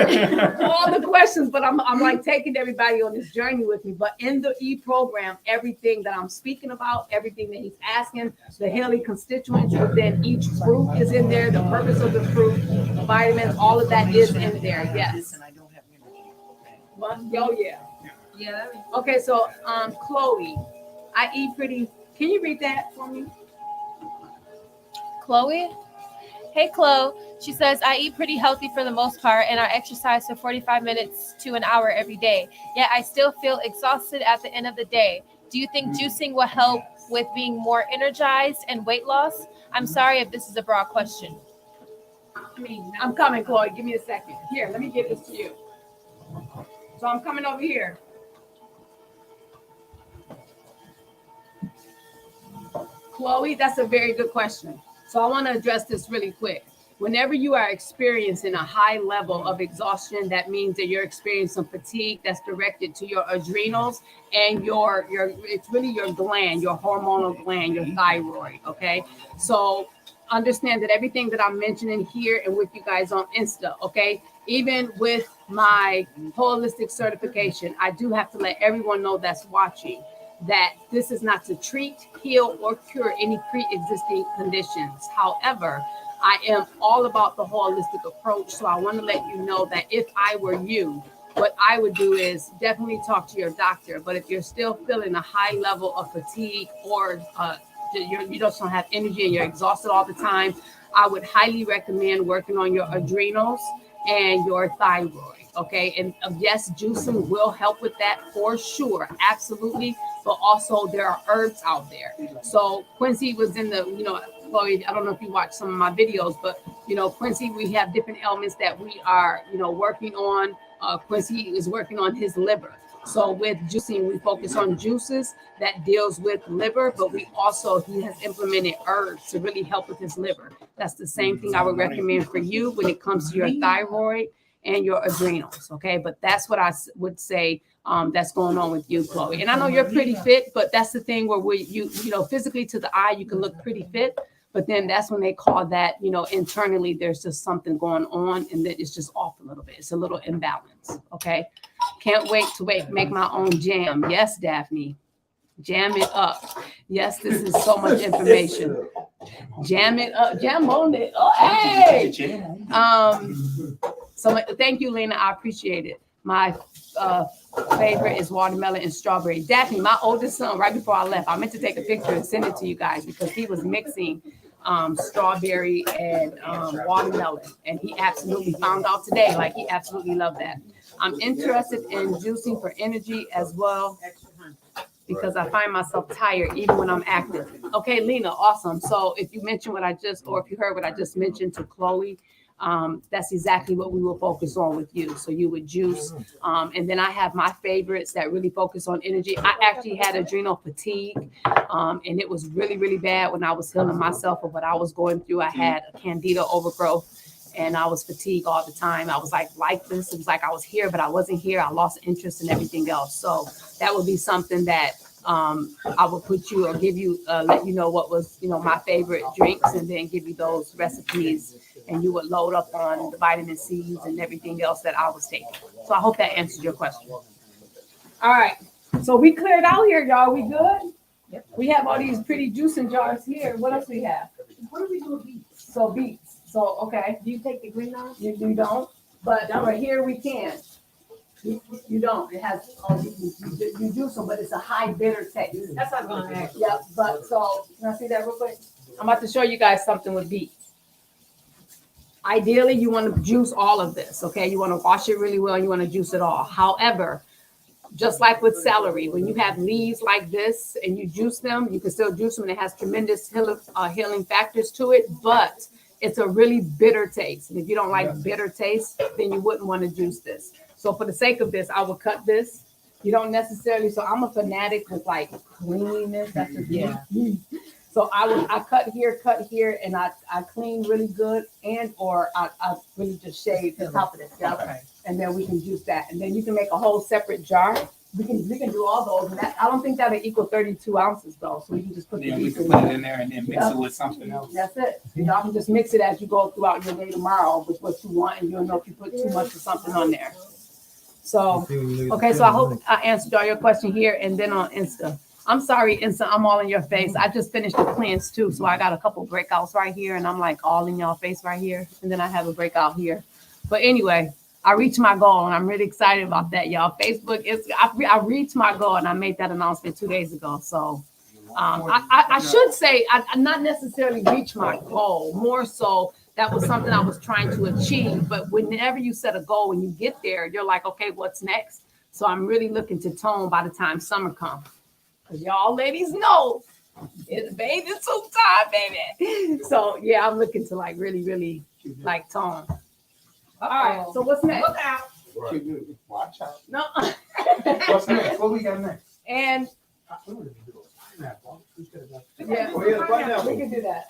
all the questions, but I'm like taking everybody on this journey with me. But in the e-program, everything that I'm speaking about, everything that he's asking, the healing constituents within each fruit is in there, the purpose of the fruit, vitamins, all of that is in there. Yes. And I don't have energy. What? Oh yeah. Yeah. Okay, so Chloe, I eat pretty. Can you read that for me? Chloe? Hey, Chloe. She says, I eat pretty healthy for the most part, and I exercise for 45 minutes to an hour every day. Yet I still feel exhausted at the end of the day. Do you think juicing will help with being more energized and weight loss? I'm sorry if this is a broad question. I'm coming, Chloe. Give me a second. Here, let me give this to you. So I'm coming over here. Chloe, that's a very good question. So I want to address this really quick. Whenever you are experiencing a high level of exhaustion, that means that you're experiencing fatigue that's directed to your adrenals and it's really your gland, your hormonal gland, your thyroid. Okay. So understand that everything that I'm mentioning here and with you guys on Insta, okay, even with my holistic certification, I do have to let everyone know that's watching that this is not to treat, heal, or cure any pre-existing conditions. However, I am all about the holistic approach. So I want to let you know that if I were you, what I would do is definitely talk to your doctor. But if you're still feeling a high level of fatigue, or you just don't have energy and you're exhausted all the time, I would highly recommend working on your adrenals and your thyroid. Okay. And yes, juicing will help with that for sure. Absolutely. But also there are herbs out there. So Quincy was in the, Chloe, I don't know if you watch some of my videos, but Quincy, we have different ailments that we are, working on. Quincy is working on his liver. So with juicing, we focus on juices that deals with liver, but he has implemented herbs to really help with his liver. That's the same thing I would recommend for you when it comes to your thyroid and your adrenals. Okay. But that's what I would say that's going on with you, Chloe. And I know you're pretty fit, but that's the thing where physically to the eye, you can look pretty fit. But then that's when they call that, internally, there's just something going on and that it's just off a little bit. It's a little imbalance. Okay. Can't wait to make my own jam. Yes, Daphne. Jam it up. Yes, this is so much information. Jam it up. Jam on it. Oh, hey. So thank you, Lena. I appreciate it. My favorite is watermelon and strawberry. Daphne, my oldest son, right before I left, I meant to take a picture and send it to you guys because he was mixing strawberry and watermelon, and he absolutely found out today, like he absolutely loved that. I'm interested in juicing for energy as well. because I find myself tired even when I'm active. Okay, Lena, awesome. So if you mentioned what I just, or if you heard what I just mentioned to Chloe, that's exactly what we will focus on with you. So you would juice. And then I have my favorites that really focus on energy. I actually had adrenal fatigue, and it was really, really bad when I was healing myself of what I was going through. I had a candida overgrowth and I was fatigued all the time. I was like this. It was like I was here, but I wasn't here. I lost interest in everything else. So that would be something that I would put you or give you, let you know what was, my favorite drinks, and then give you those recipes, and you would load up on the vitamin C's and everything else that I was taking. So I hope that answers your question. All right. So we cleared out here, y'all. We good? Yep. We have all these pretty juicing jars here. What else we have? What do we do with beets? So beets. So, okay. Do you take the green off? You don't, but right here we can. You don't. It has, you juice them, but it's a high bitter taste. That's what I'm gonna ask. Yep, but so, can I see that real quick? I'm about to show you guys something with beets. Ideally, you want to juice all of this, okay? You want to wash it really well, and you want to juice it all. However, just like with celery, when you have leaves like this and you juice them, you can still juice them, and it has tremendous healing factors to it, but it's a really bitter taste. And if you don't like bitter taste, then you wouldn't want to juice this. So for the sake of this, I will cut this. You don't necessarily, so I'm a fanatic with like cleanliness. That's just me. So I cut here, and I clean really good, and or I really just shave the top of this. Yeah. Okay. And then we can juice that. And then you can make a whole separate jar. We can do all those. And that, I don't think that'll equal 32 ounces though. So we can just put Then the we beets can in put there. it in there and then mix it with something else. That's it. Y'all can just mix it as you go throughout your day tomorrow with what you want, and you'll know if you put too much or something on there. So, okay, so I hope I answered all your question here, and then on Insta. I'm sorry, Insta, I'm all in your face. I just finished the cleanse too, so I got a couple breakouts right here, and I'm like all in y'all face right here, and then I have a breakout here. But anyway, I reached my goal, and I'm really excited about that, y'all. Facebook is, I reached my goal, and I made that announcement 2 days ago. So I should say I not necessarily reached my goal, more so that was something I was trying to achieve. But whenever you set a goal, when you get there, you're like, okay, what's next? So I'm really looking to tone by the time summer comes. Because y'all ladies know it's bathing suit time, baby. So yeah, I'm looking to like really, really like tone. All right, so what's next? Look out. Watch out. No. What's next? What we got next? And yeah, we can do that.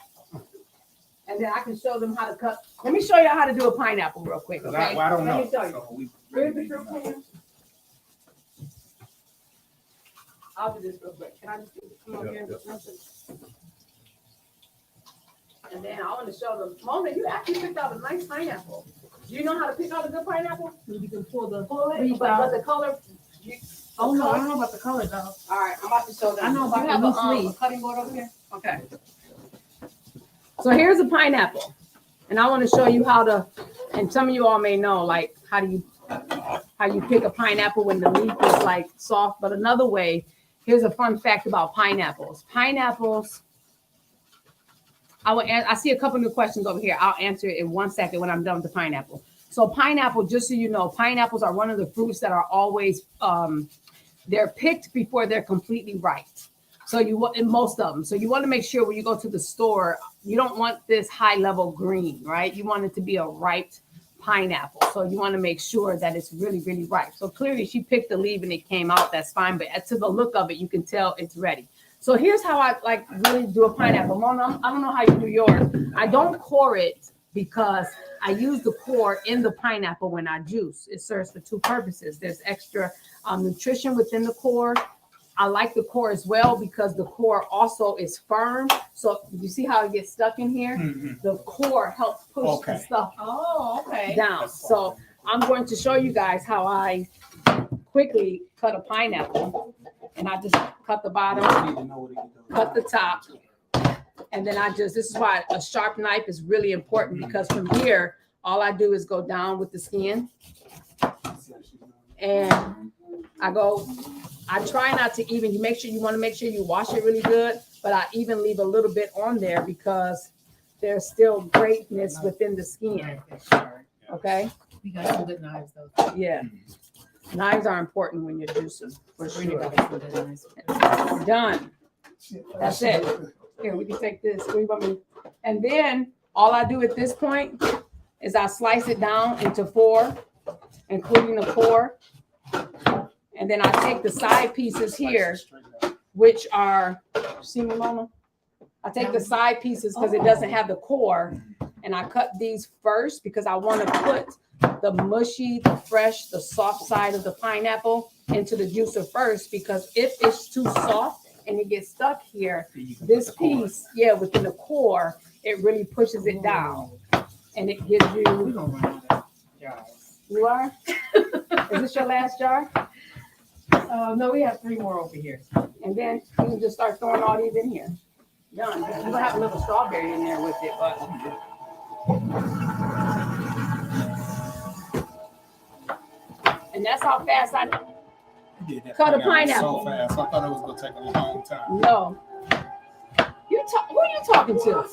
And then I can show them how to cut. Let me show you how to do a pineapple real quick. Okay? I don't know. Let me show you. So we Here's the fruit pan. I'll do this real quick. Can I just come over here? And then I want to show them. Mona, you actually picked out a nice pineapple. Do you know how to pick out a good pineapple? You can pull But the color. Oh no, I don't know about the color though. All right, I'm about to show them. I know about You have the a loose leaf. cutting board over here? Okay. So here's a pineapple. And I want to show you how to, and some of you all may know, like, how you pick a pineapple when the leaf is like soft. But another way, here's a fun fact about pineapples. Pineapples, I see a couple new questions over here. I'll answer it in 1 second when I'm done with the pineapple. So pineapple, just so you know, pineapples are one of the fruits that are always, they're picked before they're completely ripe. So you want, in most of them. So you want to make sure when you go to the store, you don't want this high level green, right? You want it to be a ripe pineapple. So you want to make sure that it's really, really ripe. So clearly she picked the leaf and it came out, that's fine. But to the look of it, you can tell it's ready. So here's how I like really do a pineapple. Mona, I don't know how you do yours. I don't core it because I use the core in the pineapple when I juice. It serves for two purposes. There's extra nutrition within the core. I like the core as well because the core also is firm. So you see how it gets stuck in here? Mm-hmm. The core helps push the stuff down. So I'm going to show you guys how I quickly cut a pineapple. And I just cut the bottom, cut the top. And then this is why a sharp knife is really important, because from here, all I do is go down with the skin. And I try not to even, you want to make sure you wash it really good, but I even leave a little bit on there because there's still greatness within the skin. Okay? We got some good knives though. Yeah. Knives are important when you're juicing, for Bring it sure. back with a nice- Done. That's it. Here, we can take this. What do you want me- And then all I do at this point is I slice it down into 4, including the core. And then I take the side pieces here, which are, see me, Mama? I take the side pieces because it doesn't have the core, and I cut these first because I want to put the mushy, the fresh, the soft side of the pineapple into the juicer first, because if it's too soft and it gets stuck here, this piece, yeah, within the core, it really pushes it down, and it gives We you. gonna run out of jars. You are? Is this your last jar? No, we have 3 more over here. And then you can just start throwing all these in here. Done. You're gonna have a little strawberry in there with it, but. And that's how fast I You did that Cut a pineapple pineapple. so fast. I thought it was gonna take a long time. know. Who are you talking to?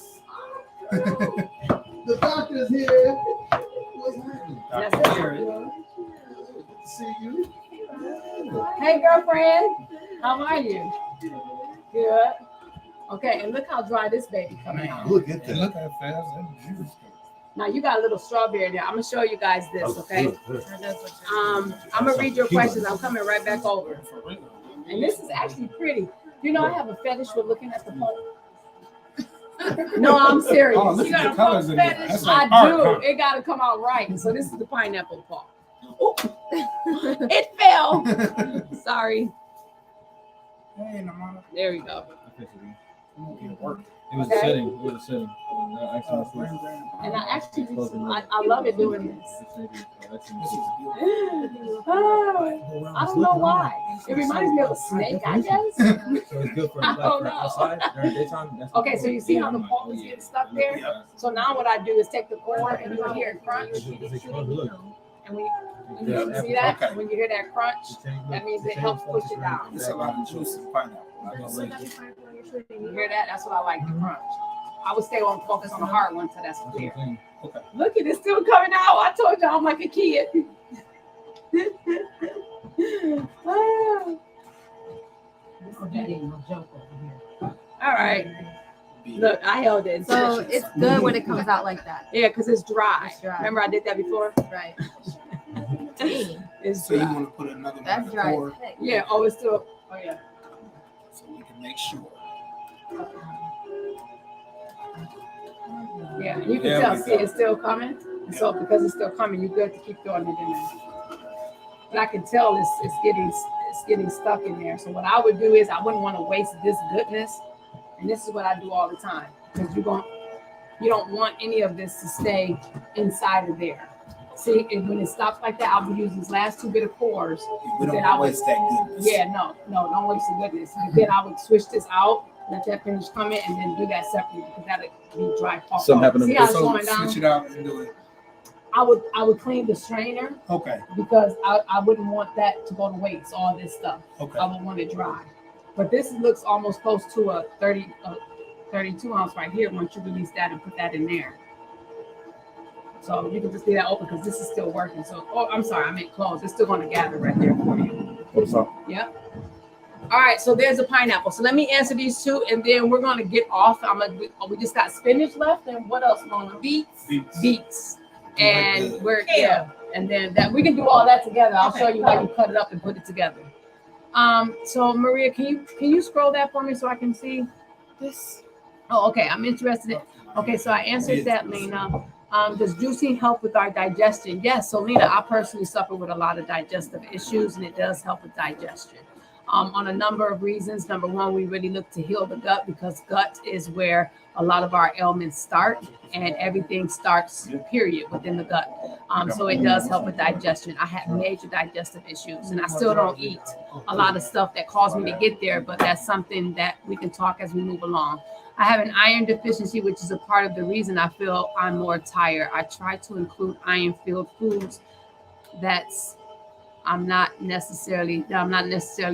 The doctor's here. What's happening? That's Dr. it. Garrett. Good to see you. Hey, girlfriend. How are you? Good. Okay, and look how dry this baby coming out. Look at And that. look how fast that juice Now you got a little strawberry there. I'm gonna show you guys this, okay? That's what you're- I'm gonna read your questions. I'm coming right back over. goes. For real. And this is actually pretty. You know, I have a fetish with looking at the pulp. No, I'm serious. Oh, look You at got the a colors in there. fetish? That's I like art, do. huh? It got to come out right. So this is the pineapple pulp. Oh, it fell. Sorry. Hey, Namana. There we go. It worked. It was Okay. a setting. It was a setting. And I actually, I love it doing this. This is beautiful. Oh, I don't know why. It reminds me of a snake, I guess. So it's good for, I like, don't for know. outside during daytime. That's Okay, so you see how the I'm pulp is getting stuck there? So now what I do is take the core and you hear it crunch. And when you see that, Okay. when you hear that crunch, that means it helps push it down. It's a lot of juice in pineapple. Like I said. You hear that? That's what I like, the crunch. I would stay on focus on the hard one until that's clear. Okay. Look at it, still coming out. I told you I'm like a kid. Ah. All right. Look, I held it. So it's good when it comes out like that. Yeah, because it's dry. It's dry. Remember I did that before? Right. It's So you dry. want to put another one That's in dry. the core Yeah, oh, it's still, oh yeah. so we can make sure. Yeah, you can There tell, we see, go. it's still coming. And so because it's still coming, you good to keep throwing it in there. But I can tell it's getting stuck in there. So what I would do is I wouldn't want to waste this goodness. And this is what I do all the time. Because you don't want any of this to stay inside of there. See, and when it stops like that, I would use these last 2 bit of cores. We don't Then I want to would- waste that goodness. Yeah, no, don't waste the goodness. And then I would switch this out, let that finish coming, and then do that separately because that'll be dry pulp. Something happened to See me. how it's So going down? switch it out and do it. I would clean the strainer Okay. because I wouldn't want that to go to waste, all this stuff. Okay. I would want it dry. But this looks almost close to a 32 ounce right here once you release that and put that in there. So you can just leave that open because this is still working. So, oh, I'm sorry, I meant close. It's still going to gather right there for you. What's up? Yep. All right, so there's a pineapple. So let me answer these 2, and then we're going to get off. We just got spinach left, and what else, Mona? Beets. Beets. And and then that we can do all that together. I'll show you how you cut it up and put it together. So Maria, can you scroll that for me so I can see this? Oh, okay. I'm interested in. Okay, so I answered that, Lena. Does juicing help with our digestion? Yes. So Lena, I personally suffer with a lot of digestive issues, and it does help with digestion. On a number of reasons. Number one, we really look to heal the gut because gut is where a lot of our ailments start, and everything starts, period, within the gut. So it does help with digestion. I have major digestive issues, and I still don't eat a lot of stuff that caused me to get there, but that's something that we can talk as we move along. I have an iron deficiency, which is a part of the reason I feel I'm more tired. I try to include iron-filled foods I'm not necessarily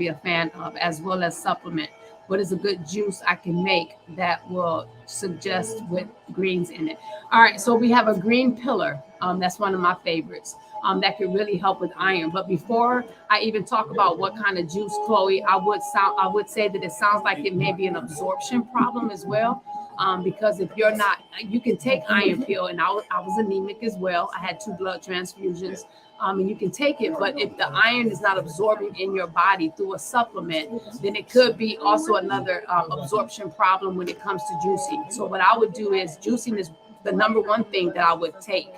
a fan of, as well as supplement. What is a good juice I can make that will suggest with greens in it? All right, so we have a green pillar. That's one of my favorites. That could really help with iron. But before I even talk about what kind of juice, Chloe, I would say that it sounds like it may be an absorption problem as well. Because if you're not, you can take iron pill, and I was anemic as well. I had 2 blood transfusions, and you can take it. But if the iron is not absorbing in your body through a supplement, then it could be also another absorption problem when it comes to juicing. So what I would do is juicing is the number one thing that I would take.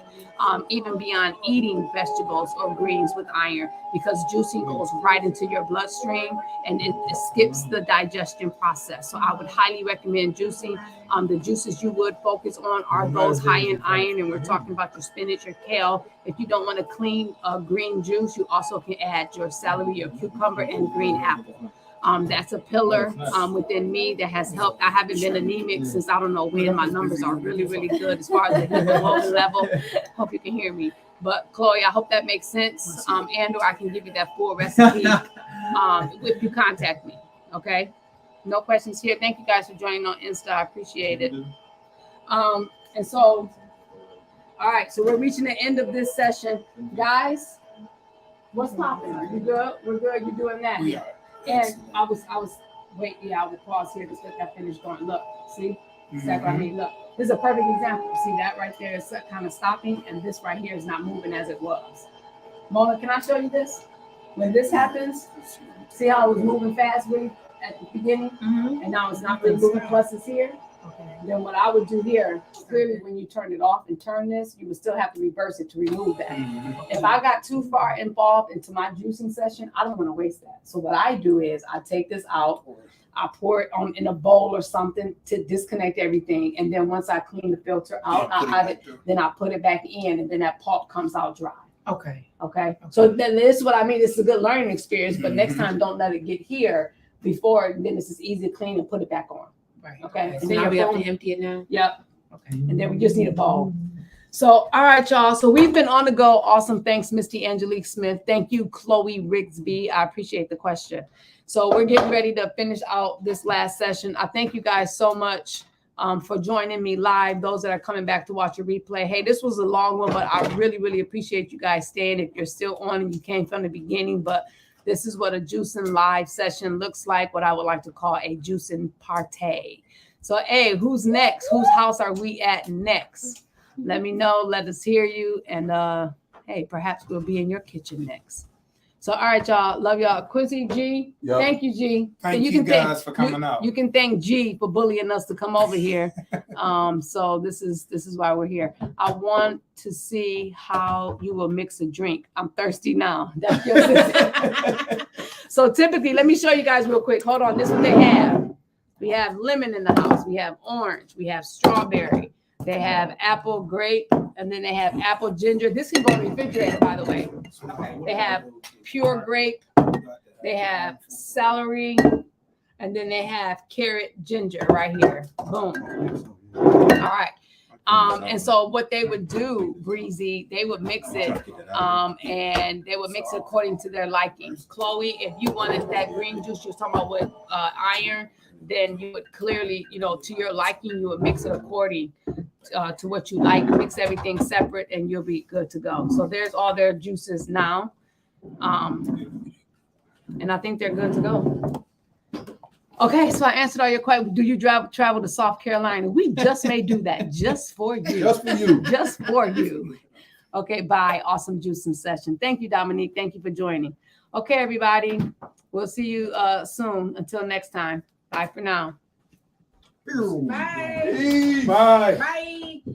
Even beyond eating vegetables or greens with iron, because juicing goes right into your bloodstream and it skips the digestion process. So I would highly recommend juicing. The juices you would focus on are those high in iron, and we're talking about your spinach or kale. If you don't want a clean green juice, you also can add your celery, your cucumber, and green apple. That's a pillar within me that has helped. I haven't been anemic since I don't know when. My numbers are really, really good as far as the hemoglobin level. Hope you can hear me. But Chloe, I hope that makes sense. And or I can give you that full recipe if you contact me. Okay. No questions here. Thank you guys for joining on Insta. I appreciate it. And so, all right. So we're reaching the end of this session, guys. What's popping? You good? We're good. You doing that? We are. And I was wait, yeah, I will pause here to let that finish going. Look, see, exactly what I mean. Look, this is a perfect example. See that right there is kind of stopping, and this right here is not moving as it was. Mona, can I show you this? When this happens, see how it was moving fast really at the beginning, and now it's not really moving. Plus, it's here. Okay. Then what I would do here, clearly when you turn it off and turn this, you would still have to reverse it to remove that. If I got too far involved into my juicing session, I don't want to waste that. So what I do is I take this out, I pour it on in a bowl or something to disconnect everything. And then once I clean the filter out, then I put it back in, and then that pulp comes out dry. Okay. Okay. So then this is what I mean. It's a good learning experience, but next time don't let it get here before, then it's just easy to clean and put it back on. Right. Okay. So And then now your we have phone- to empty it now. Yep. Okay. And then we just need a bowl. So, all right, y'all. So we've been on the go. Awesome. Thanks, Misty Angelique Smith. Thank you, Chloe Rigsby. I appreciate the question. So we're getting ready to finish out this last session. I thank you guys so much for joining me live. Those that are coming back to watch a replay. Hey, this was a long one, but I really, really appreciate you guys staying. If you're still on and you came from the beginning, but this is what a juicing live session looks like, what I would like to call a juicing party. So, hey, who's next? Whose house are we at next? Let me know. Let us hear you. And hey, perhaps we'll be in your kitchen next. So, all right, y'all. Love y'all. Quincy G. Yep. Thank you, G. Thank And you can guys for coming out. You can thank G for bullying us to come over here. So this is why we're here. I want to see how you will mix a drink. I'm thirsty now. That's your So typically, let me show you guys real quick. Hold on. This is what they have. We have lemon in the house. We have orange. We have strawberry. They have apple, grape, and then they have apple ginger. This can go in the refrigerator, by the way. They have pure grape. They have celery, and then they have carrot ginger right here. Boom. All right. And so what they would do, Breezy, they would mix it, and they would mix it according to their liking. Chloe, if you wanted that green juice you was talking about with iron, then you would clearly, to your liking, you would mix it according to what you like. Mix everything separate, and you'll be good to go. So there's all their juices now, and I think they're good to go. Okay, so I answered all your questions. Do you travel to South Carolina? We just may do that just for you. Just for you. Just for you. Okay, bye. Awesome juicing session. Thank you, Dominique. Thank you for joining. Okay, everybody. We'll see you soon. Until next time. Bye for now. Bye. Bye. Bye.